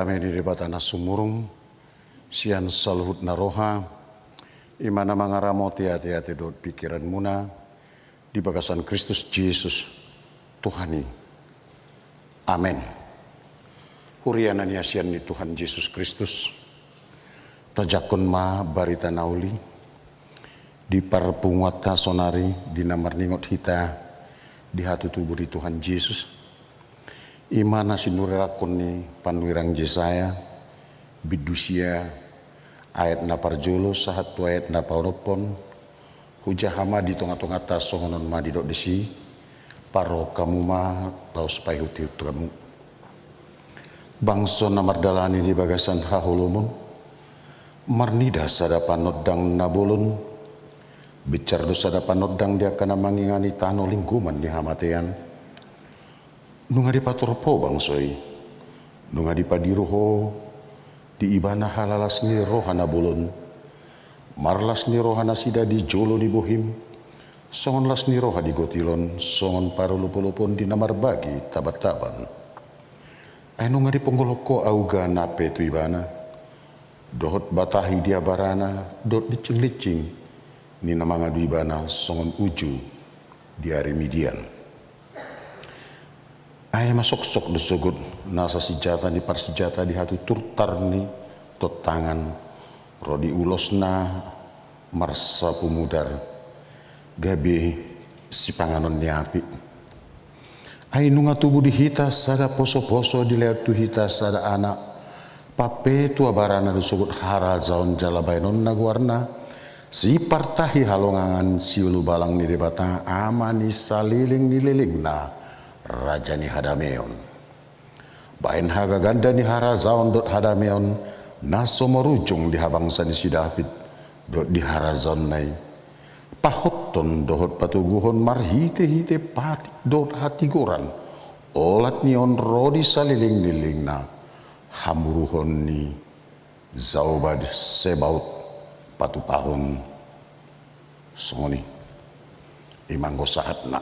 damai di debatana sumurung, sian saluhut naroha, imana mangaramoti hati-hati dot pikiran muna, di bagasan Kristus Yesus, Tuhani. Amin. Hurianan yasian ni Tuhan Yesus Kristus, tajakon ma barita nauli, di parpunguat kasonari, di namar ningot hita, di hatu tubuh di Tuhan Yesus. Imana sinurakon ni panwirang Jesaya, bidusia, ayat na parjolo sahat tu ayat na pauropon, hujahama di tonga-tonga tas songonon ma di dok desi, paro kamu ma laus pai huti kamu. Bangso namar dalani di bagasan hahulumon, marnida sadapan nodang nabolon, bicar do sadapan nodang dia kana mangingani tano lingkuman di hamatean. Nunga di patorpo bangsoi, nunga di padiroho, di ibana halalas ni rohana bolon, marlas ni rohana sida di jolo di bohim, songon las ni roha di gotilon, songon paro lopon di namar bagi tabat-taban. Ay nunga di ponggoloko auga nape tu ibana, dohot batahi dia barana, dot licing-licing, ni namanga du ibana songon uju di hari midian. Ay masok-sok dosogot nasa sijata di parsijata di hatu turtar ni tot tangan rodi ulosna marsa pumudar gabe si panganon ni api. Ay nunga tubuh di hita sada poso-poso di lewat tu hita sada anak pape tua barana dosogot hara zaun jalabainon naguarna si partahi halongangan si ulu balang ni debata amani saliling ni liling na Raja ni Hadameon. Bain haga ganda ni harazaon dot Hadameon naso merujung di habangsa ni si David dot di harazon nai. Pahoton dohot patuguhon marhite-hite pati dot hatigoran. Olat ni on rodi saliling-liling na hamuruhon ni zaubad sebaut patupahon songoni. Imanggo sahat na.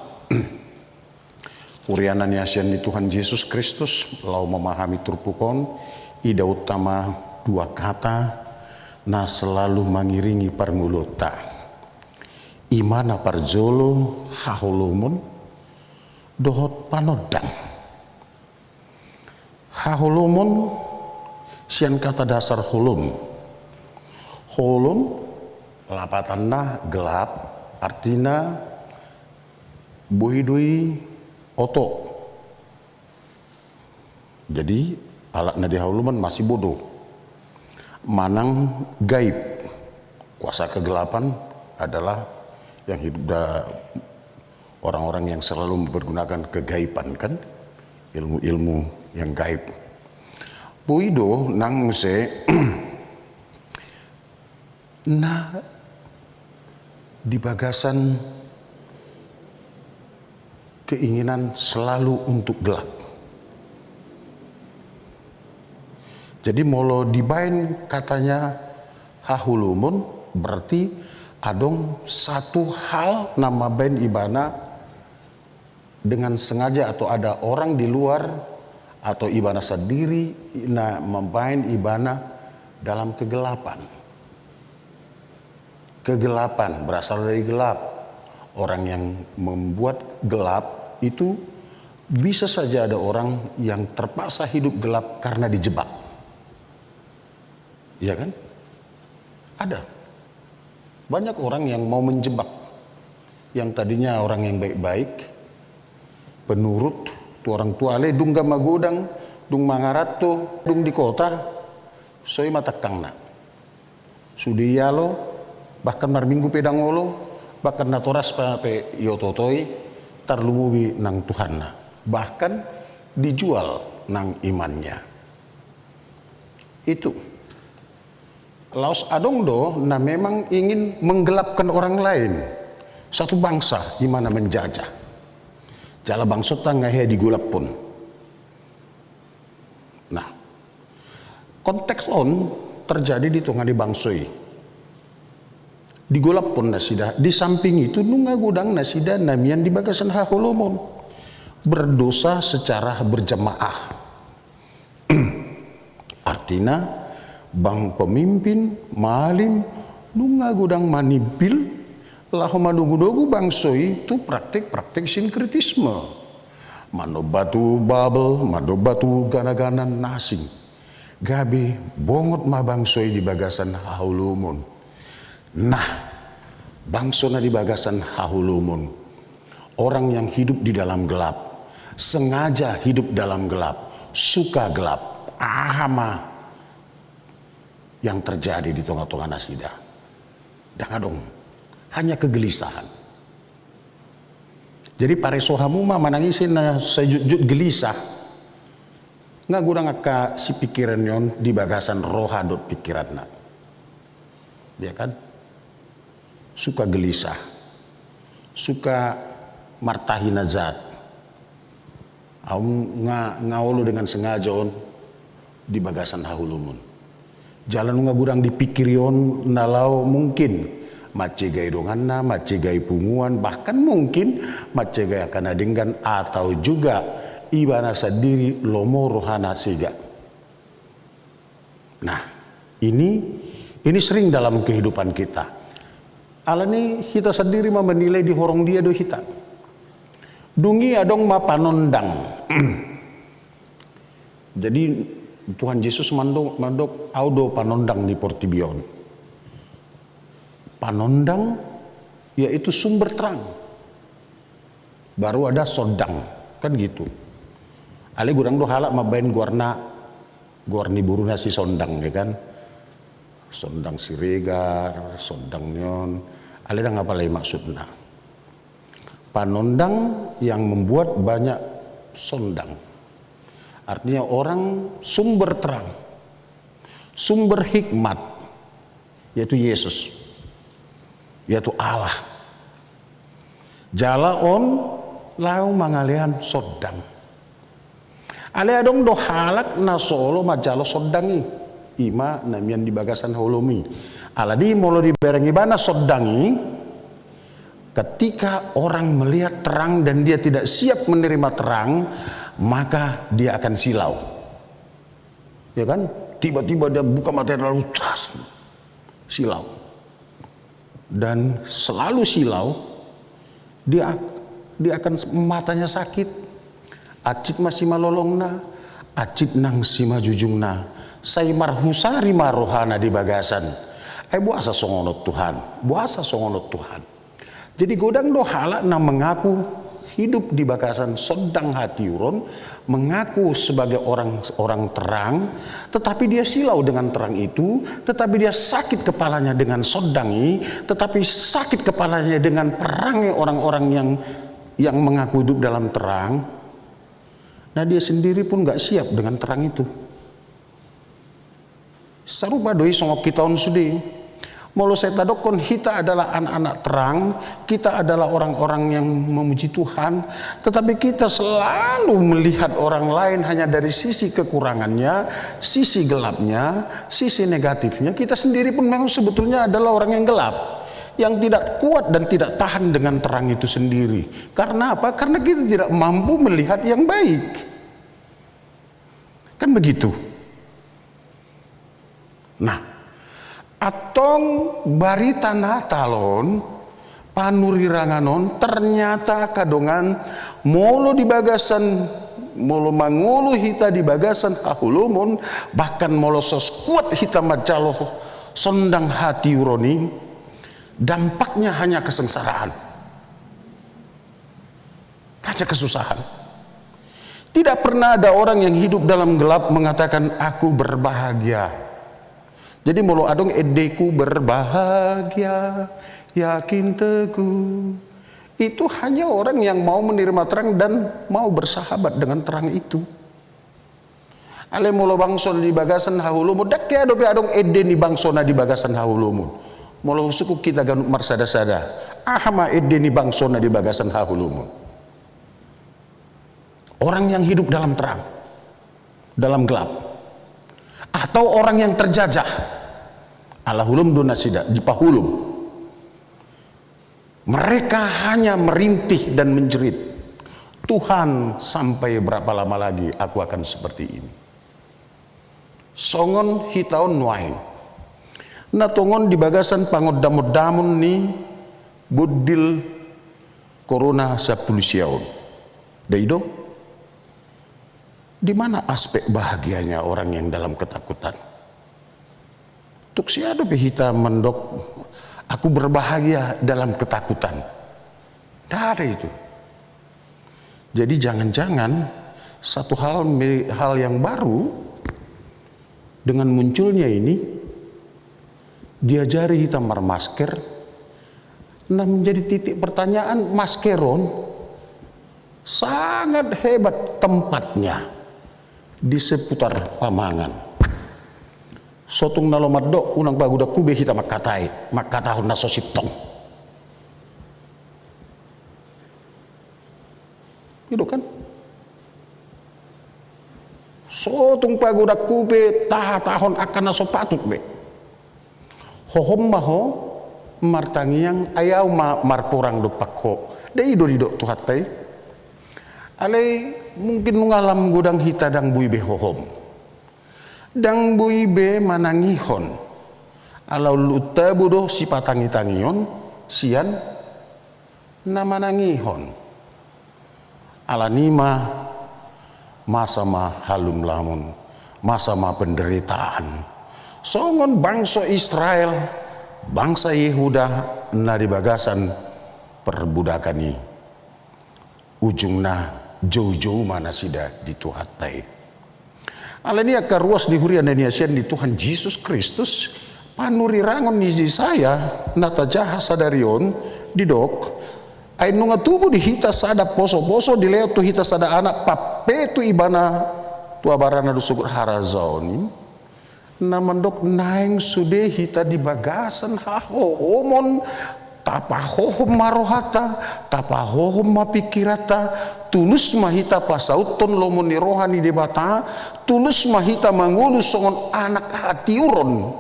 Urianan yasian ni Tuhan Yesus Kristus lau memahami turpukon ida utama dua kata na selalu mengiringi parmulota imana parjolo haholomun dohot panodang haholomun sian kata dasar holum lapatanna gelap artina buhidui oto. Jadi alat nadi hauluman masih bodoh. Manang gaib. Kuasa kegelapan adalah yang hidup orang-orang yang selalu mempergunakan kegaiban kan, ilmu-ilmu yang gaib. Puido nang muse na di bagasan keinginan selalu untuk gelap. Jadi molo dibain katanya hahulumun berarti adong satu hal nama bain ibana dengan sengaja atau ada orang di luar atau ibana sendiri na membain ibana dalam kegelapan. Kegelapan berasal dari gelap. Orang yang membuat gelap itu bisa saja ada orang yang terpaksa hidup gelap karena dijebak. Iya kan? Ada. Banyak orang yang mau menjebak. Yang tadinya orang yang baik-baik, penurut, tu orang tua le dung gamagodang, dung mangarato, dung di kota, soi matakang na. Sudiyalo, bahkan marminggu pedangolo, bahkan natoras pe yototoi, tarlumubi nang Tuhanna, bahkan dijual nang imannya. Itu laos adong do na memang ingin menggelapkan orang lain, satu bangsa di mana menjajah. Jala bangsa tangahnya digulap pun. Nah, konteks on terjadi di tengah di bangsoi. Digolap pun nasida. Di samping itu nunga gudang nasida namian di bagasan haholomon. Berdosa secara berjamaah. artinya bang pemimpin malim nunga gudang manipil lah madugu-dugu bangsoi itu praktek-praktek sinkretisme. Mano batu babel, mano batu gana-gana nasing. Gabi bongot ma bangsoi di bagasan hahulumun. Nah, bangsona di bagasan hahulumun. Orang yang hidup di dalam gelap, sengaja hidup dalam gelap, suka gelap, ahama yang terjadi di tengah-tengah nasida. Jangan dong, hanya kegelisahan. Jadi pare sohamu mah manangisin na sejut-jut gelisah. Nggak gurang aka si pikiran yon di bagasan rohadot pikiran na. Dia kan suka gelisah, suka martahina zat. Ngawolo dengan sengaja on di bagasan hahulumun. Jalan nggak gurang dipikirion nalau mungkin macegai donganna, macegai punguan, bahkan mungkin macegai akan adingkan atau juga ibana sadiri lomo rohana siga. Nah, ini sering dalam kehidupan kita. Alani kita sendiri menilai di horong dia do hita. Dungi adong ma panondang. Jadi Tuhan Yesus mandok audo panondang di Portibion. Panondang yaitu sumber terang. Baru ada sodang, kan gitu. Ale gurang do halak mabain guarni buruna si sondang ya kan. Sondang siregar, sondang nyon. Ale dah ngapa lagi maksudnya. Panondang yang membuat banyak sondang. Artinya orang sumber terang, sumber hikmat, yaitu Yesus, yaitu Allah. Jala on lau mangalian sodang. Ale adong do halak na solo majalo sodangi. Ima namian di bagasan holomi. Aladi molo di berengi bana sodangi. Ketika orang melihat terang dan dia tidak siap menerima terang, maka dia akan silau. Ya kan? Tiba-tiba dia buka mata lalu cas. Silau. Dan selalu silau, dia akan matanya sakit. Acit masih malolongna, acit nang sima jujungna. Say marhusari marohana di bagasan. Buasa songonot Tuhan, buasa songonot Tuhan. Jadi godang do halak na mengaku hidup di bagasan sodang hati uron, mengaku sebagai orang terang, tetapi dia silau dengan terang itu, tetapi dia sakit kepalanya dengan sodangi, tetapi sakit kepalanya dengan perangnya orang-orang yang mengaku hidup dalam terang. Nah dia sendiri pun gak siap dengan terang itu. Sarupa doi songok kita on sudi. Molo saya tadokon kita adalah anak-anak terang, kita adalah orang-orang yang memuji Tuhan, tetapi kita selalu melihat orang lain hanya dari sisi kekurangannya, sisi gelapnya, sisi negatifnya. Kita sendiri pun memang sebetulnya adalah orang yang gelap, yang tidak kuat dan tidak tahan dengan terang itu sendiri. Karena apa? Karena kita tidak mampu melihat yang baik. Kan begitu. Nah, atong barita natalon panuriranganon ternyata kadongan molo di bagasan molo mangulu hita di bagasan hahulumon, bahkan molo soskuat hita majalo sondang hati uroni, dampaknya hanya kesengsaraan, hanya kesusahan. Tidak pernah ada orang yang hidup dalam gelap mengatakan aku berbahagia. Jadi molo adong edeku berbahagia, yakin teguh. Itu hanya orang yang mau menerima terang dan mau bersahabat dengan terang itu. Ale molo bangson di bagasan hahulumu, dak ya dope adong ede ni bangsona di bagasan hahulumu. Molo suku kita ganut marsada-sada. Ahama ede ni bangsona di bagasan hahulumu. Orang yang hidup dalam terang, dalam gelap. Atau orang yang terjajah alahulum dunasida di pahulum, mereka hanya merintih dan menjerit, Tuhan sampai berapa lama lagi aku akan seperti ini. songon hitaon nuaing. Na tongon di bagasan pangodamod-damon ni budil corona sa pulisiaon. Daido, di mana aspek bahagianya orang yang dalam ketakutan? Tuk siado behita mendok, aku berbahagia dalam ketakutan. Tidak ada itu. Jadi jangan-jangan satu hal yang baru dengan munculnya ini diajari hitam masker. Nah, menjadi titik pertanyaan, maskeron sangat hebat tempatnya di seputar Pamangan. Sotung nalomadok unang baguda kube hita makatahon na sositong. Gitu kan? Sotung paguda kube tahon akan na sopatut be. Hohom maho martangiang ayaw marporang do pakko. Daido dido tuhatai. Alay mungkin nungalam gudang hita dang buibe hohom. Dang buibe manangihon. Alau luta budo si patangi-tangion sian na manangihon. Alanima masa ma halum lamun, masa ma penderitaan. Songon bangsa Israel, bangsa Yehuda na di bagasan perbudakan ni. Ujungna jauh-jauh mana sida dituhatai. Alani akar ruas di hurian dan yasian di Tuhan Yesus Kristus panuri rangon ni saya nata jaha sadarion di dok ay nunga tubuh di hita sada poso-poso di leo tu hita sada anak papetu ibana tu abarana du sugur harazaoni namandok naeng sude hita di bagasan hahohomon tapahohom marohata tapahohom mapikirata tulus mahita pasauton lomoni rohani debata tulus mahita mangulus songon anak hati uron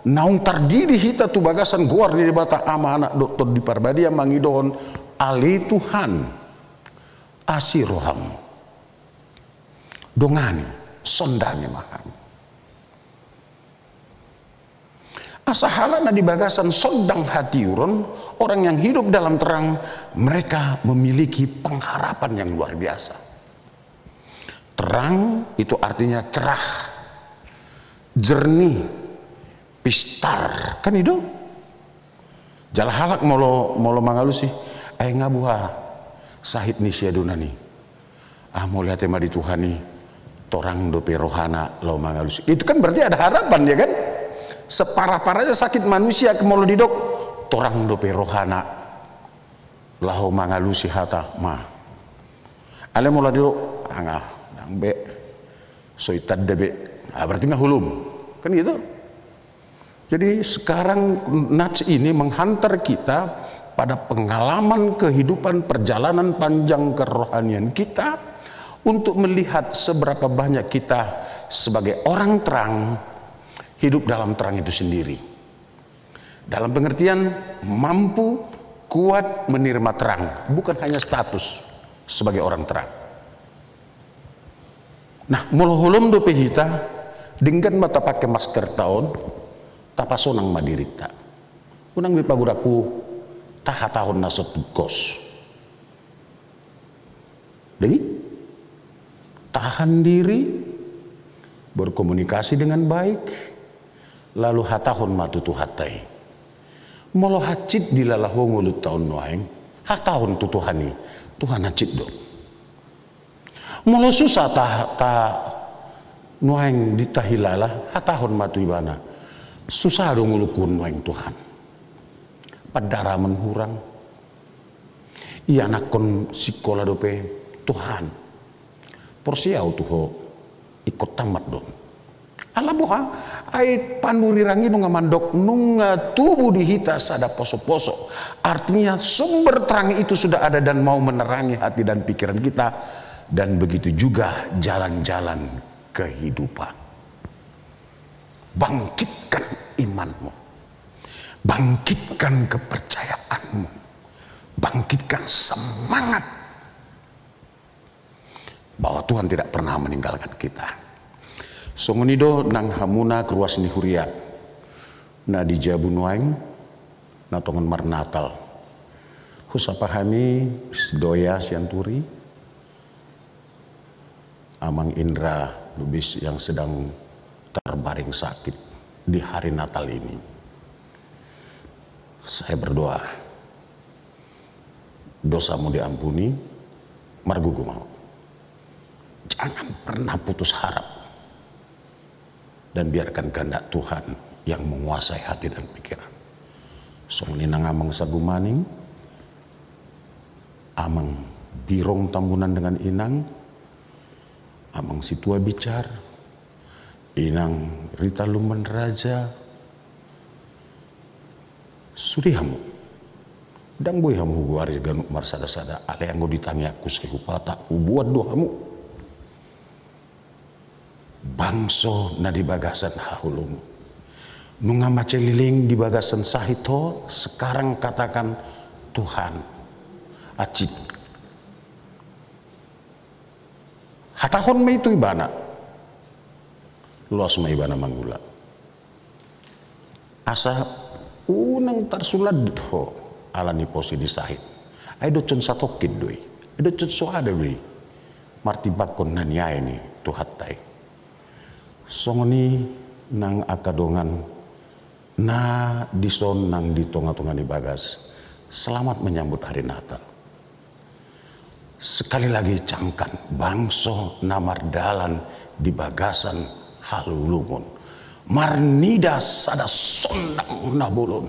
naung tardiri hita tu bagasan guar di debata ama anak doktor di parbadia mangidon ali Tuhan asiroham dongani sondani mahami asahalana di bagasan sondang hati uron orang yang hidup dalam terang mereka memiliki pengharapan yang luar biasa. Terang itu artinya cerah, jernih, pistar, kan itu? Jala halak molo mangalu sih, ngabuha sahid ni siaduna nih. Mau lihat tema di Tuhan nih, torang dope rohana lo mangalu sih. Itu kan berarti ada harapan ya kan? Separah-parahnya sakit manusia kemolo didok torang dope rohana lahu mangalusi hata ma ale mula didok angah nang be soitad debe berarti ngahulum kan gitu. Jadi sekarang nats ini menghantar kita pada pengalaman kehidupan perjalanan panjang kerohanian kita untuk melihat seberapa banyak kita sebagai orang terang hidup dalam terang itu sendiri. Dalam pengertian mampu, kuat menerima terang. Bukan hanya status sebagai orang terang. Nah, mulholom do pehita dengan mata pakai masker tahun, tapasonang madirita. Unang bipagudaku tahatahon nasot kos. Jadi, tahan diri, berkomunikasi dengan baik, lalu hatahon matutu hatai molo hacit di lalaho ngulut tahun nuaing hatahon tutuhani Tuhan hacit do molo susah ta nuaing ditahilala hatahon matu ibana susah do ngulukun nuaing Tuhan padara menhurang iya nakon sikola dope Tuhan porsiau tuho ikut tamat do alabuha ay panurirangi nunga mandok nunga tubuh di hita sada poso-poso artinya sumber terang itu sudah ada dan mau menerangi hati dan pikiran kita dan begitu juga jalan-jalan kehidupan. Bangkitkan imanmu, bangkitkan kepercayaanmu, bangkitkan semangat bahwa Tuhan tidak pernah meninggalkan kita. Songonido nang hamuna kruas ni huria na di jabunuaing na tongon marnatal. Husapahami doya sianturi Amang Indra Lubis yang sedang terbaring sakit di hari Natal ini. Saya berdoa, dosamu diampuni, margugu mau. Jangan pernah putus harap. Dan biarkan kehendak Tuhan yang menguasai hati dan pikiran. Songinang amang sagumaning, amang birong tambunan dengan inang, amang situa bicar, inang Rita Luman Raja, surihamu, dang boy hamu guari ganuk marsada-sada, ale yang go ditanya aku sehupata, buat doamu. Bangso na di bagasan hahulum, nunga maceliling di bagasan sahito, sekarang katakan Tuhan, acit. Hatahon may itu ibana, luas may ibana manggula. Asa unang tarsulad ho ala ni posi di sahit. Ay docun satokid doy, ay docun soada doy. Martibakon na niya ini tuhatay. Songoni nang akadongan na dison nang ditonga-tonga ni bagas. Selamat menyambut hari Natal. Sekali lagi cangkan bangso namardalan di bagasan halulumun. Marnida sada sondang nabulun.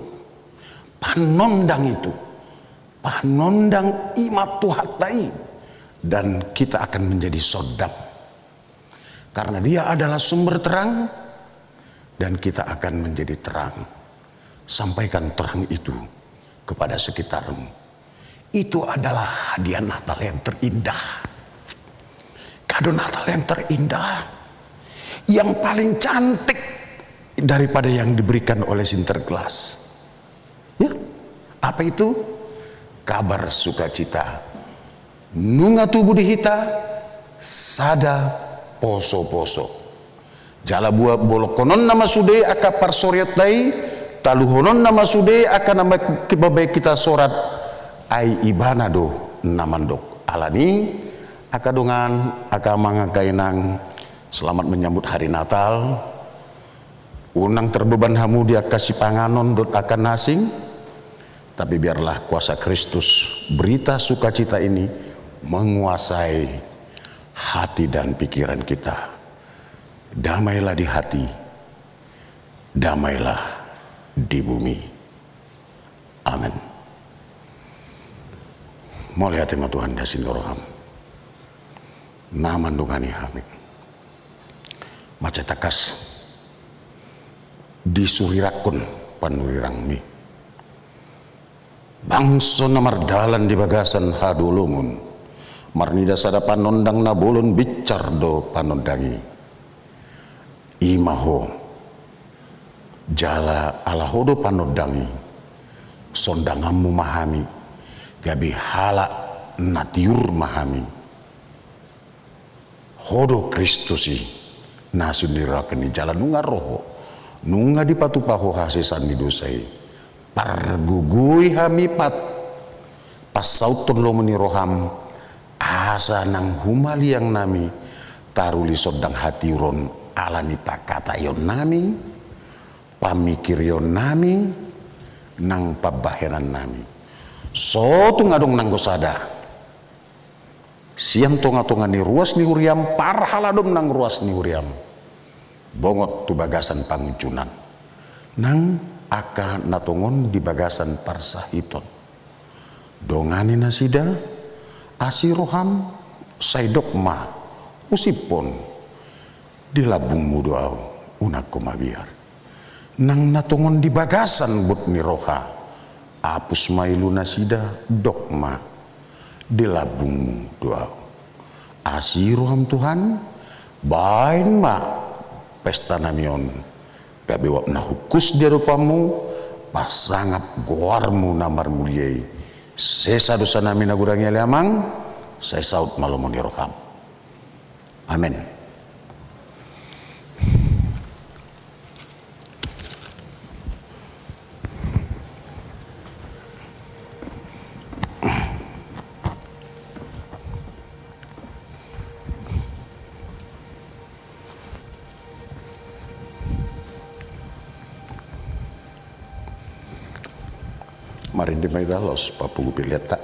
Panondang itu. Panondang imat tuhatai. Dan kita akan menjadi sodang. Karena dia adalah sumber terang. Dan kita akan menjadi terang. Sampaikan terang itu kepada sekitarmu. Itu adalah hadiah Natal yang terindah. Kado Natal yang terindah. Yang paling cantik daripada yang diberikan oleh Sinterklas. Ya, apa itu? Kabar sukacita. Nunga tubuh dihita, sada poso-poso. Jala buah bolok konon nama sude aka parsoriat dai, taluhonon nama sude aka nama kebabay kita sorat ai ibana do namandok. Alani aka dongan aka mangakainang selamat menyambut hari Natal. Unang terbeban hamu dia kasih panganon dot akan nasing. Tapi biarlah kuasa Kristus berita sukacita ini menguasai hati dan pikiran kita. Damailah di hati, damailah di bumi. Amin. Mau lihat tema Tuhan dasin roham. Namandungani hamik. Macetakas disurirakun panurirang mi. Bangso namardalan di bagasan hadulumun. Marnida sada panondang nabulun bicar do panondangi. Imaho jala alahodo panondangi. Sondangamu mahami. Gabi hala natiur mahami. Hodo Kristusi nasunirakan ni jalan nunga roho. Nunga di patupaho hasisan di dosai. Pargugui hami pas sautun lo meniroham. Asa nang humali yang nami taruli sodang hati ron alani pakata yon nami pamikir yon nami nang pabahenan nami so tungadong nang gosada siam tonga-tonga ni ruas ni huriam parhaladom nang ruas ni huriam bongot tu bagasan panguncunan nang aka natongon di bagasan parsahiton dongani nasida asiroham saidok ma usipon di labung mudoau unak kumabiar nang natongon di bagasan but ni roha apus mailu nasida dokma di labung mudoau asiroham Tuhan bain ma pesta namion gabe wap na hukus di rupamu pasangap goarmu namar muliai sesa dosa nami nagurangi aliamang, saya saut malomoni roham. Amin. Mari di Maidalos, papugu pileta.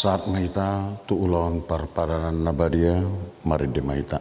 Saat maita tu ulon parparanan nabadia, mari di maita.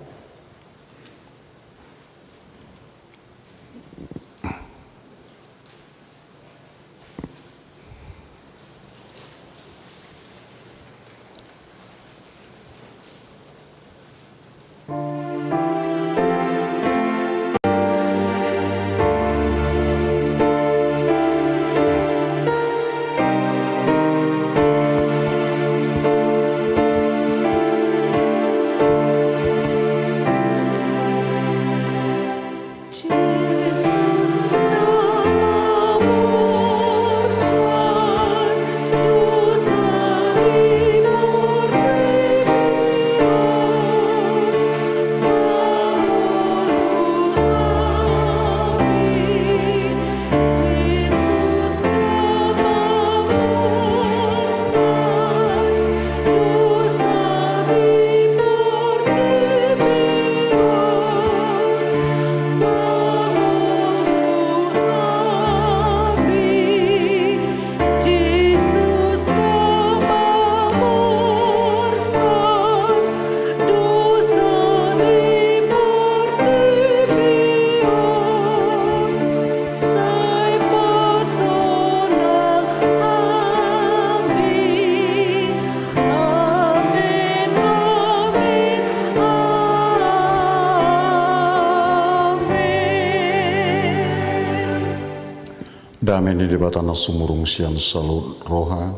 Damai ni debatana sumurung sian salut roha,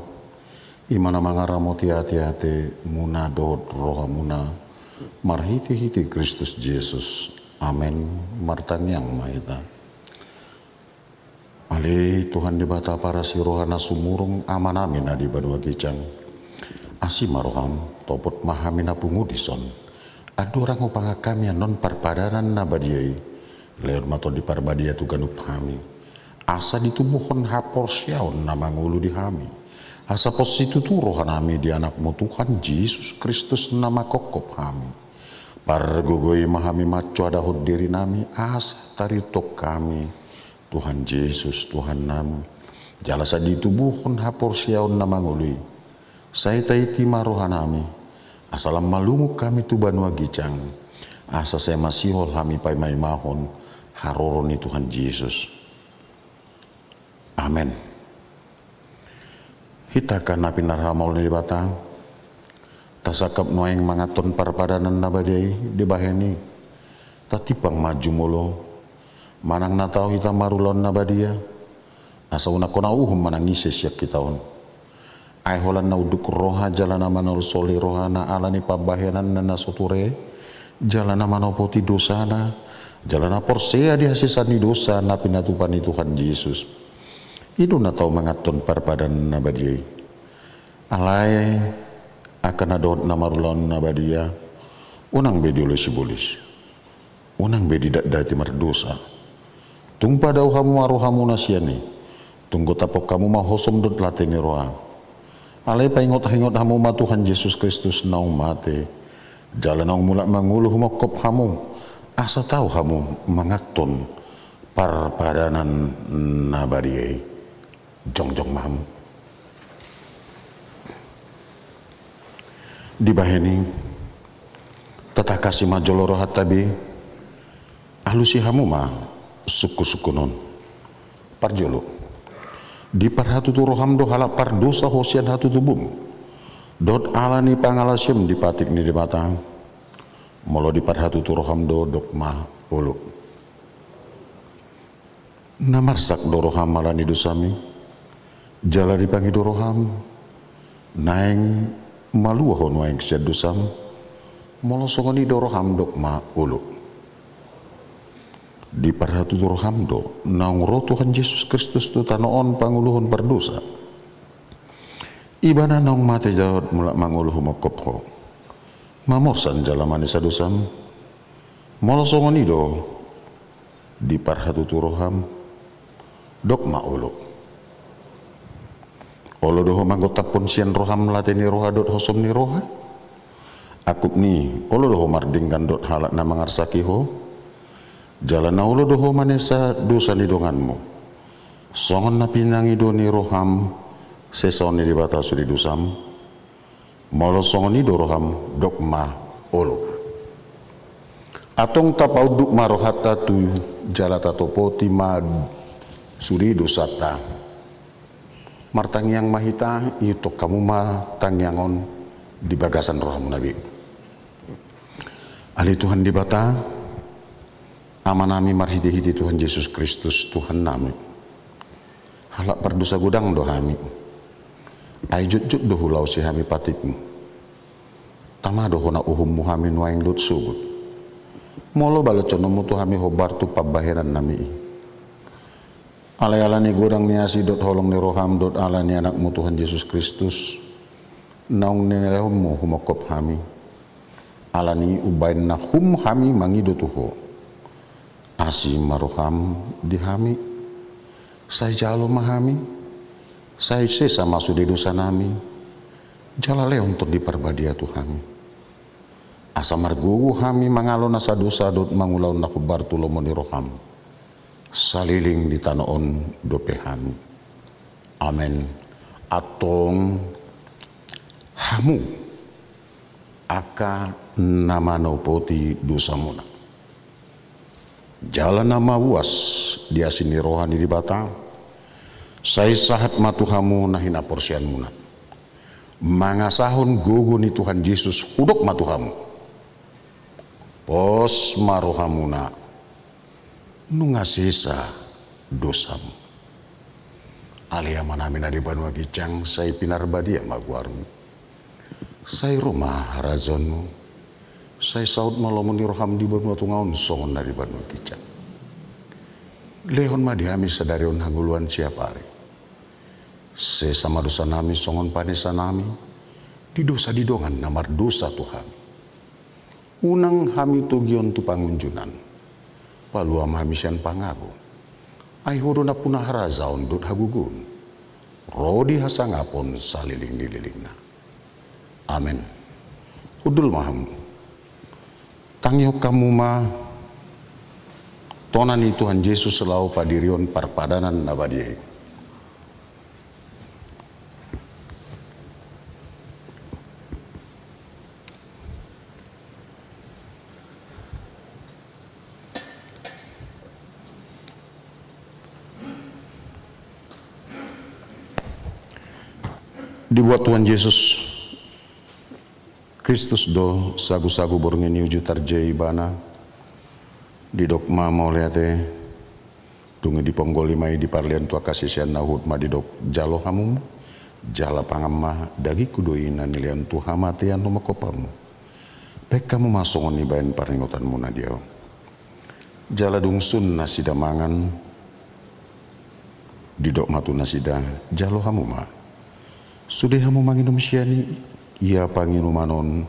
imana mangara moti hati-hati muna dohot roha muna, marhiti-hiti Kristus Yesus, amin, martanyang maita. Ali Tuhan dibata para si rohana sumurung aman amin adi badua gicang, asima roham topot mahamina pungudison, adorang upanga kami non parpadanan nabadiai, leor mato di parbadia tu ganup hami. Asa ditubuhon hapor siaon na mangulu di hami. Asa positu tu rohanami di anakmu Tuhan Yesus Kristus nama kokop hami. Pargogoi mahami maco adahod diri nami asa taritok kami. Tuhan Yesus Tuhan nami. Jalasa ditubuhon hapor siaon na mangului. Saya taiti marohanami. Asalam malungu kami tu banua gicang. Asa saya masihol kami pai mai mahon. Haroro ni Tuhan Yesus. Amin. Hitakan na pinarhamol ni batang. Tasakap noeng mangaton parpadanan na badai di baheni. Tatipang maju molo. Manang natau hita marulon na badia. Asa una kona uhum manang ises yak kitaon. Ay holan na uduk roha jalan nama na soli roha na alani pabahenan na nasoture. Jalan nama na poti dosa na. Jalan na porsea di hasisan ni dosa na pinatupan ni Tuhan Yesus. Itu na tau mangaton parpadan na badiyay. Alay akan adot na marulon na badia. Unang bedi oleh sibulis. Unang bedi dati mardosa. Tung padaw hamu maruhamu na siya ni. Tunggu tapok kamu mahosom dot latini roa. Alay paingot-hingot hamu ma Tuhan Yesus Kristus naung mate. Jalan naung mula mangulu humokop hamu. Asa tahu hamu mangaton parpadanan nabadiyay. Jong-jong mahamu. Di baheni tatakasi majoloro hatabi. Alusi hamu ma suku-suku non. Parjolo. Di parhatu tu roham do halap pardosa hosian hatu tubum. Dot alani pangalasyem di patik ni di batang. Molo di parhatu tu roham do dokma ulu. Namarsak do roham malani dosami. Jala di pangi do roham. Naeng maluahon waeng siad dosam. Molo songoni do roham dokma ulu. Di parhatu tu roham do naung roh Tuhan Yesus Kristus tu tanoon panguluhon pardosa. Ibana naung mate jawat mulak manguluh makopho. Mamorsan jalamani sa dosam. Molo songoni do di parhatu tu roham dokma ulo. Olo doho manggotapon sian roham lateni roha dot hosom ni roha. Akup ni olo doho mardingkan dot halak na mangarsaki ho. Jalan na ulo doho manesa dosa ni donganmu. Songon na pinangi do ni roham seson ni dibatasu di dosam. Molo songon ni do roham dokma ulo. Atong tapau duk marohata tu jalata topoti ma suri dosata. Martangyang mahita itu kamu ma tangyangon di bagasan roham nabi. Ali Tuhan di bata amanami marhidi-hidi Tuhan Yesus Kristus Tuhan nami. Halak perdosa gudang dohami. Ay jut-jut dohulau si hami patikmu. Tama dohona uhum muhamin waing dut sugut. Molo balaconomu tu hami hobar tu pabaheran nami. Alay-alani gudang niasi dot holong ni roham dot alani anakmu Tuhan Yesus Kristus. Naung ninelehummu humokop hami. Alani ubain na hum hami mangidutuho. Asi maroham dihami. Saya jalo mahami. Saya sesa masuk di dosa nami. Jalale untuk diperbadia Tuhan. Asa margugu hami mangalo nasa dosa dot mangulaw na kubar tulomo ni roham. Saliling di tanoon dope hami. Amen. Atong hamu aka namano poti dosa muna. Jalan nama uas dia sini rohani di batang. Saya sahat matuhamu nahina porsian muna. Mangasahun gugu ni Tuhan Yesus hudok matuhamu. Pos marohamuna nungasisa dosamu. Alia manamina di banua gicang saya pinarbadia maguarmu. Saya rumah razonmu. Saya saud malamun di roham di banua tungaun songon na di banua gicang. Lehon madihami sadarion hanguluan siapari. Sesama dosa nami songon panesa nami. Di dosa didongan namar dosa Tuhan. Unang hami tugion tu pangunjunan. Paluam hami sian pangago. Ay hodo na punah razaon dut hagugun. Rodi hasangapon saliling dililingna. Amin. Hudul maham. Tangyo kamu ma tonan ni Tuhan Yesus selalu padirion parpadanan nabadiyai. Dibuat Tuhan Yesus Kristus do sagu-sagu borngeni uju tarjei bana di dogma mauliate dungi di ponggoli mai di parlian tua kasih sian nahud ma di dok jalo hamum jala pangamma dagi kudoi na nilian tuha matian no makopamu pek kamu masuk ni bayan paringotanmu na dia jala dungsun nasida mangan di dok matu nasida jalo hamuma sudah hamu manginum siani ia panginum manon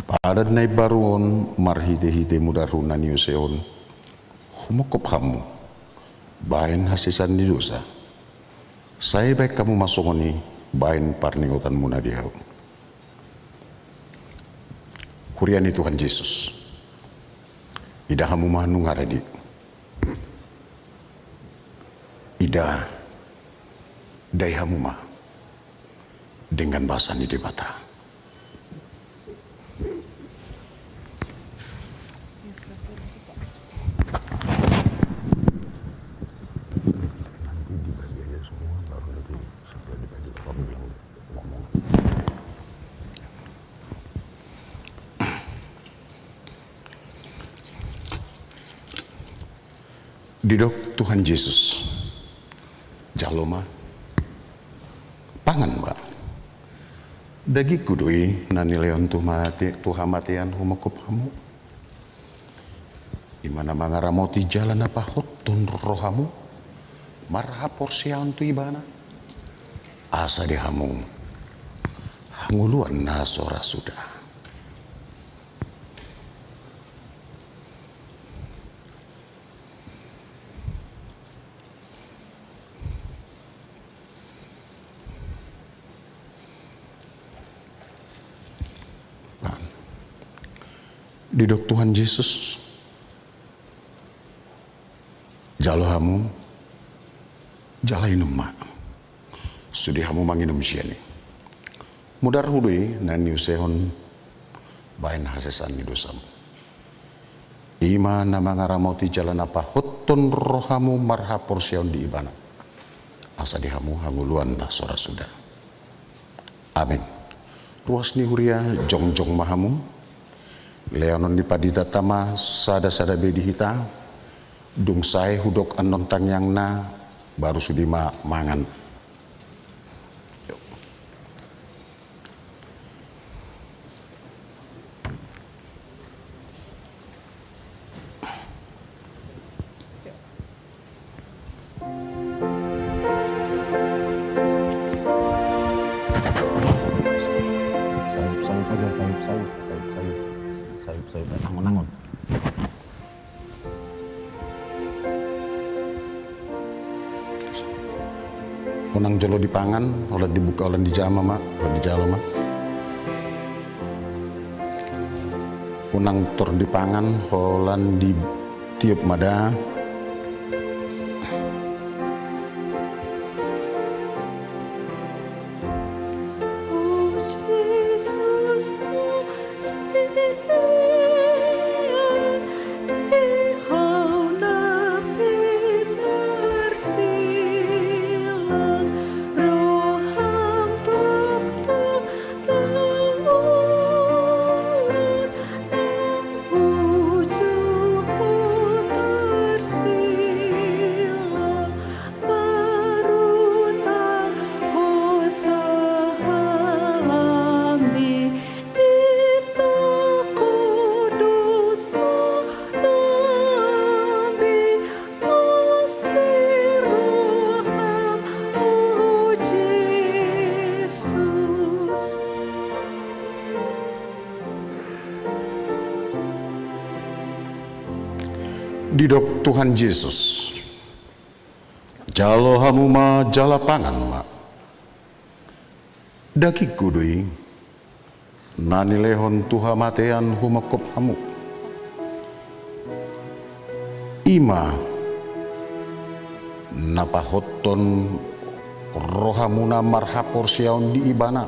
padat nai baruon marhite-hite mudarunan yuseon humokop hamu bain hasisan di dosa saya baik kamu masuk ni bain parningotan muna diau kuriani Tuhan Yesus ida hamu manu ngaradi ida dai hamu mah dengan bahasa ni di mata. Didok Tuhan Yesus jaloma pangan mbak dagi kudui nanileon tuha matian humakup hamu imana mangaramoti jalan apa hotun rohamu marha porsian tu ibana asa di hamu hanguluan nasora sudah didok Tuhan Yesus jalo hamu jala inum ma sudi hamu manginum siani mudar hudui nan yusehon bain hasesan ni dosamu ima nama ngaramoti jalan apa hotton rohamu marha porsion di ibana asa di hamu hanguluan na sora sudah amin ruas ni huria jong mahamu leonon di padita tama sada bedi hita dung sai hudok anon tangyang na baru sudima mangan sayup aja nangon unang jolo dipangan oleh dibuka oleh dijama mak oleh dijalo mak unang tur dipangan holan di tiup mada didok Tuhan Yesus jalo hamu ma jala pangan ma daki kudui nani lehon tuha matean humakop hamu ima napahoton rohamuna marha porsiaun di ibana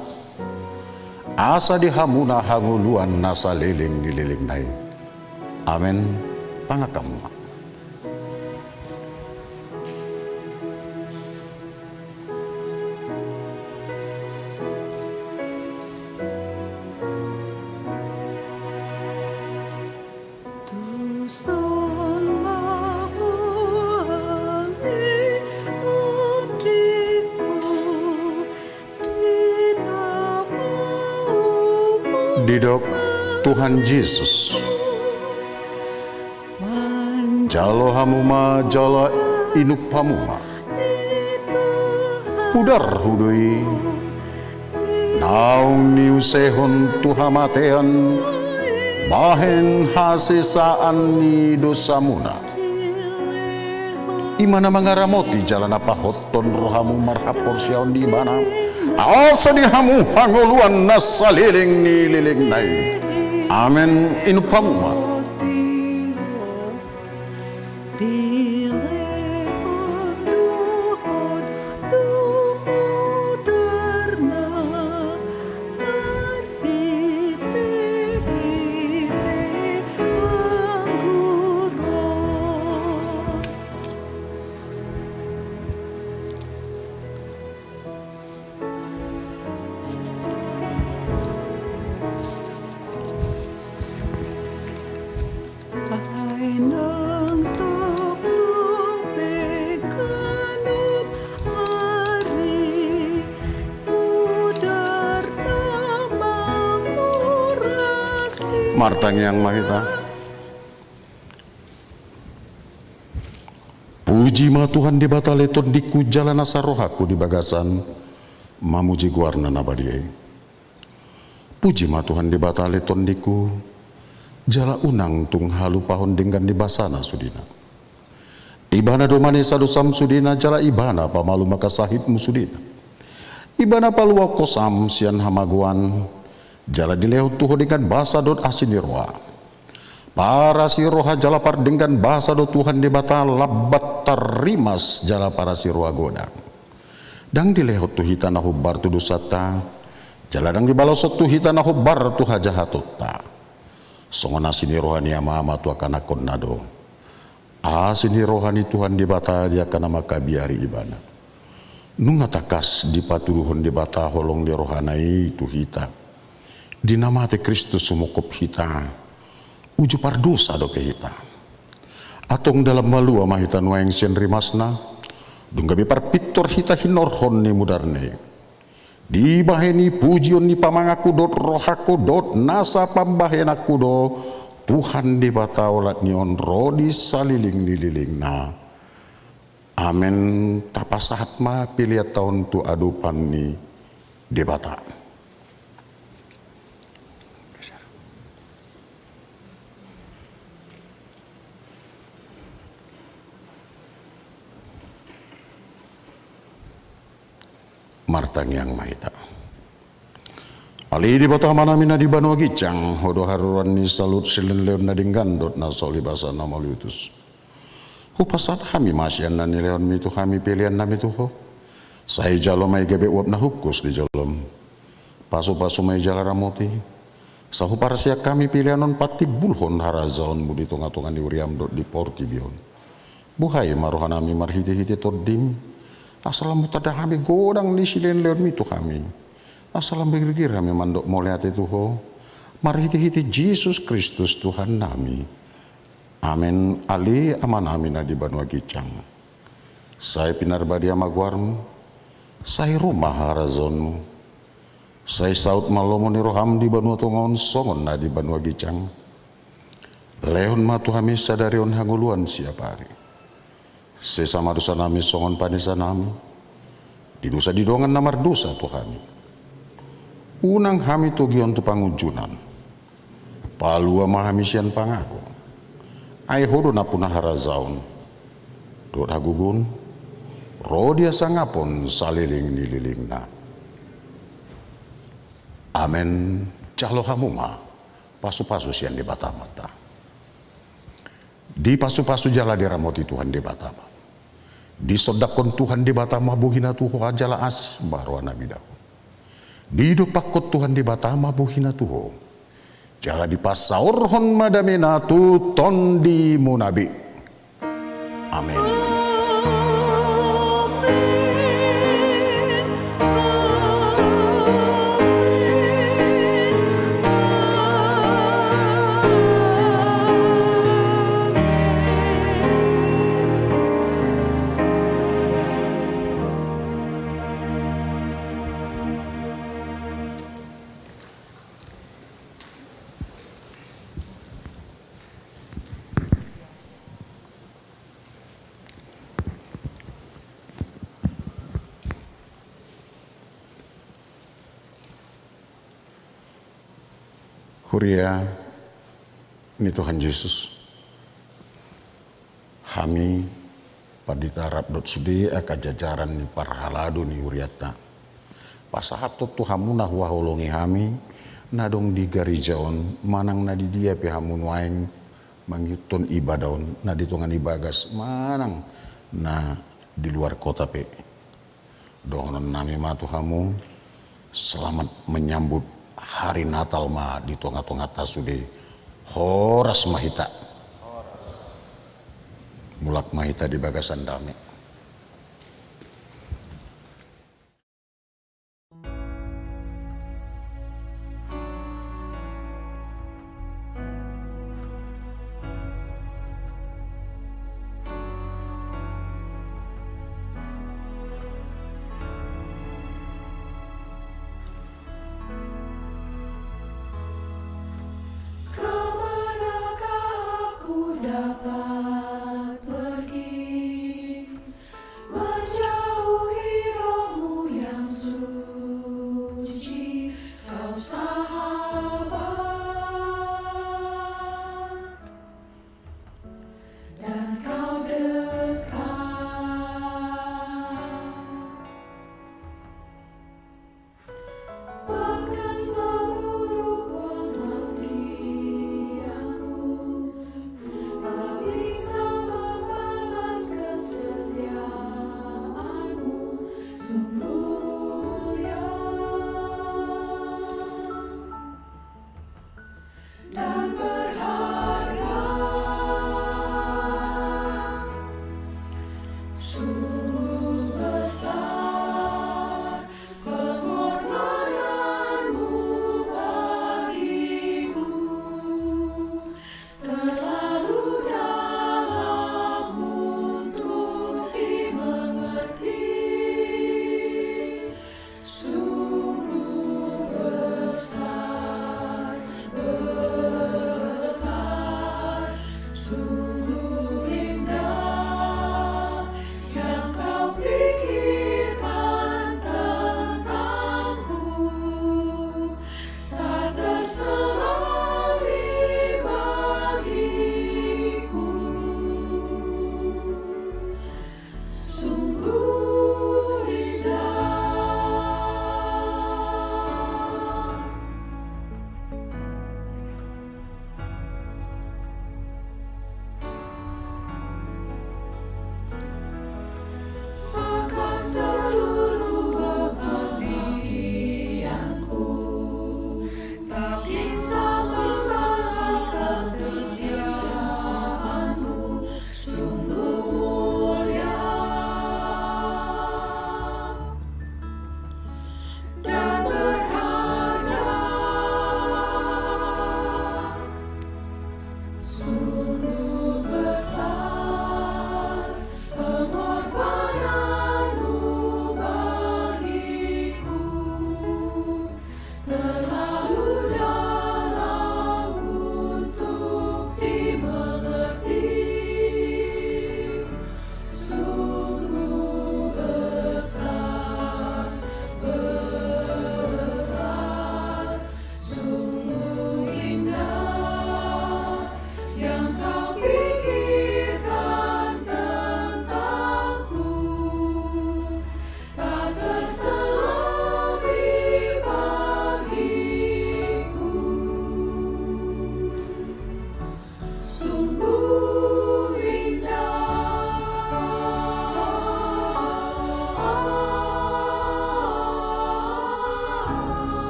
asa di hamuna hanguluan nasa leleng di leleng nai amen pangakam hidup Tuhan Yesus. Jalo hamuma jala inup hamuma. Pudar hudui. Naung niusehon tuhamatean. Bahen hasisaan ni dosamuna. Imana mangaramoti jalan apa hoton rohamu marhapor siaon di mana. Asa di hamu hangoluan nasaliling ni liling nai. Amen inupamuma. Martang yang mahita. Puji ma Tuhan di bataleton diku jalan asa rohaku di bagasan mamuji guarna nabadiai. Puji ma Tuhan di bataleton diku jala unang tung halu pahon dengan di basana sudina. Ibana domane sadusam sudina jala ibana pamalu maka sahibmu sudina. Ibana palua kosam sian hamaguan jala dileut tuho dengan bahasa dot asiniroa. Para siroha jala par dengan bahasa dot Tuhan di bata labat tarimas jala para siroha godang. Dang dileut tu hitana hubbar tu dosata. Jala dang dibalosot tu hitana hubbar tu hajahatutta. Songona siniroha ni ama tu akan akon nado. Siniroha ni Tuhan di bata dia kana makabiari ibana. Nungatakas di paturuhon di bata holong di rohanai tu hita. Dinamate Kristus sumukop hita uju pardosa do ke hita atong dalam malua mahita nuaing sien rimasna dunggabi parpiktor hita hinorhon ni mudarne di baheni pujion ni pamangaku dot rohaku dot nasa pambahenaku do Tuhan di bata olat nion rodi saliling nililing na amen tapasahat ma pilihat tahun tu adupan ni di bata. Martang yang mahita. Ali di bata mana mina di Banua Gicang, hodo haruran ni salut silen leon na dinggandot na soli basa na malutus. Hupasat kami masyan na ni leon mitu kami pilihan na mitu ho. Say jalo may gabi uap na hukus di jalom. Paso-paso may jala ramoti. Sa huparasya kami pilihan non pati bulhon harazaon budi tunga-tunga ni uriam dot di porti bihon. Buhay maruhan nami marhiti-hiti tordim. Asalam tada kami godang ni silen leon mitu kami. Asalam bergir kami mandok moliat itu ho. Marhiti-hiti Yesus Kristus Tuhan nami. Amin. Ali aman amina di Banua Gicang. Saya pinarbadia maguarmu. Saya rumah harazonmu. Saya saut malomo ni roham di Banua Tongon songon na di Banua Gicang. Leon matu kami sadarion hanguluan siapa hari. Sesama dosa nami songon panisa nami. Di dosa didongan namar dosa tu kami. Unang kami tugion tu pangujunan. Palua mahamisian pangako. Ay hodo na punah harazaon. Dot hagugun. Rodia sangapon saliling nililing na. Amen. Calo hamuma. Pasu-pasu sian di bata-mata. Di pasu-pasu jala diramoti Tuhan di batama. Disodakon Tuhan di batama buhina tuho ajala as baru nabi dahu. Di dopakot Tuhan di batama buhina tuho. Jala di pasaurhon madamina tu tondi munabi. Amin. Huria ni Tuhan Yesus. Kami paditarap dot sudi aka jajaran ni parhalado ni huriata. Pasahatot Tuhamu na waholongi kami nadong di garijaon manang na di dia pihamun waeng mangyuton ibadaon na ditungan ibagas manang na di luar kota pe. Dohonon nami ma Tuhamu selamat menyambut hari Natal ma di tonga-tonga tasude horas mahita. Mulak mahita di bagasan dame. Kemanakah aku dapat pergi?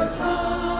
bersama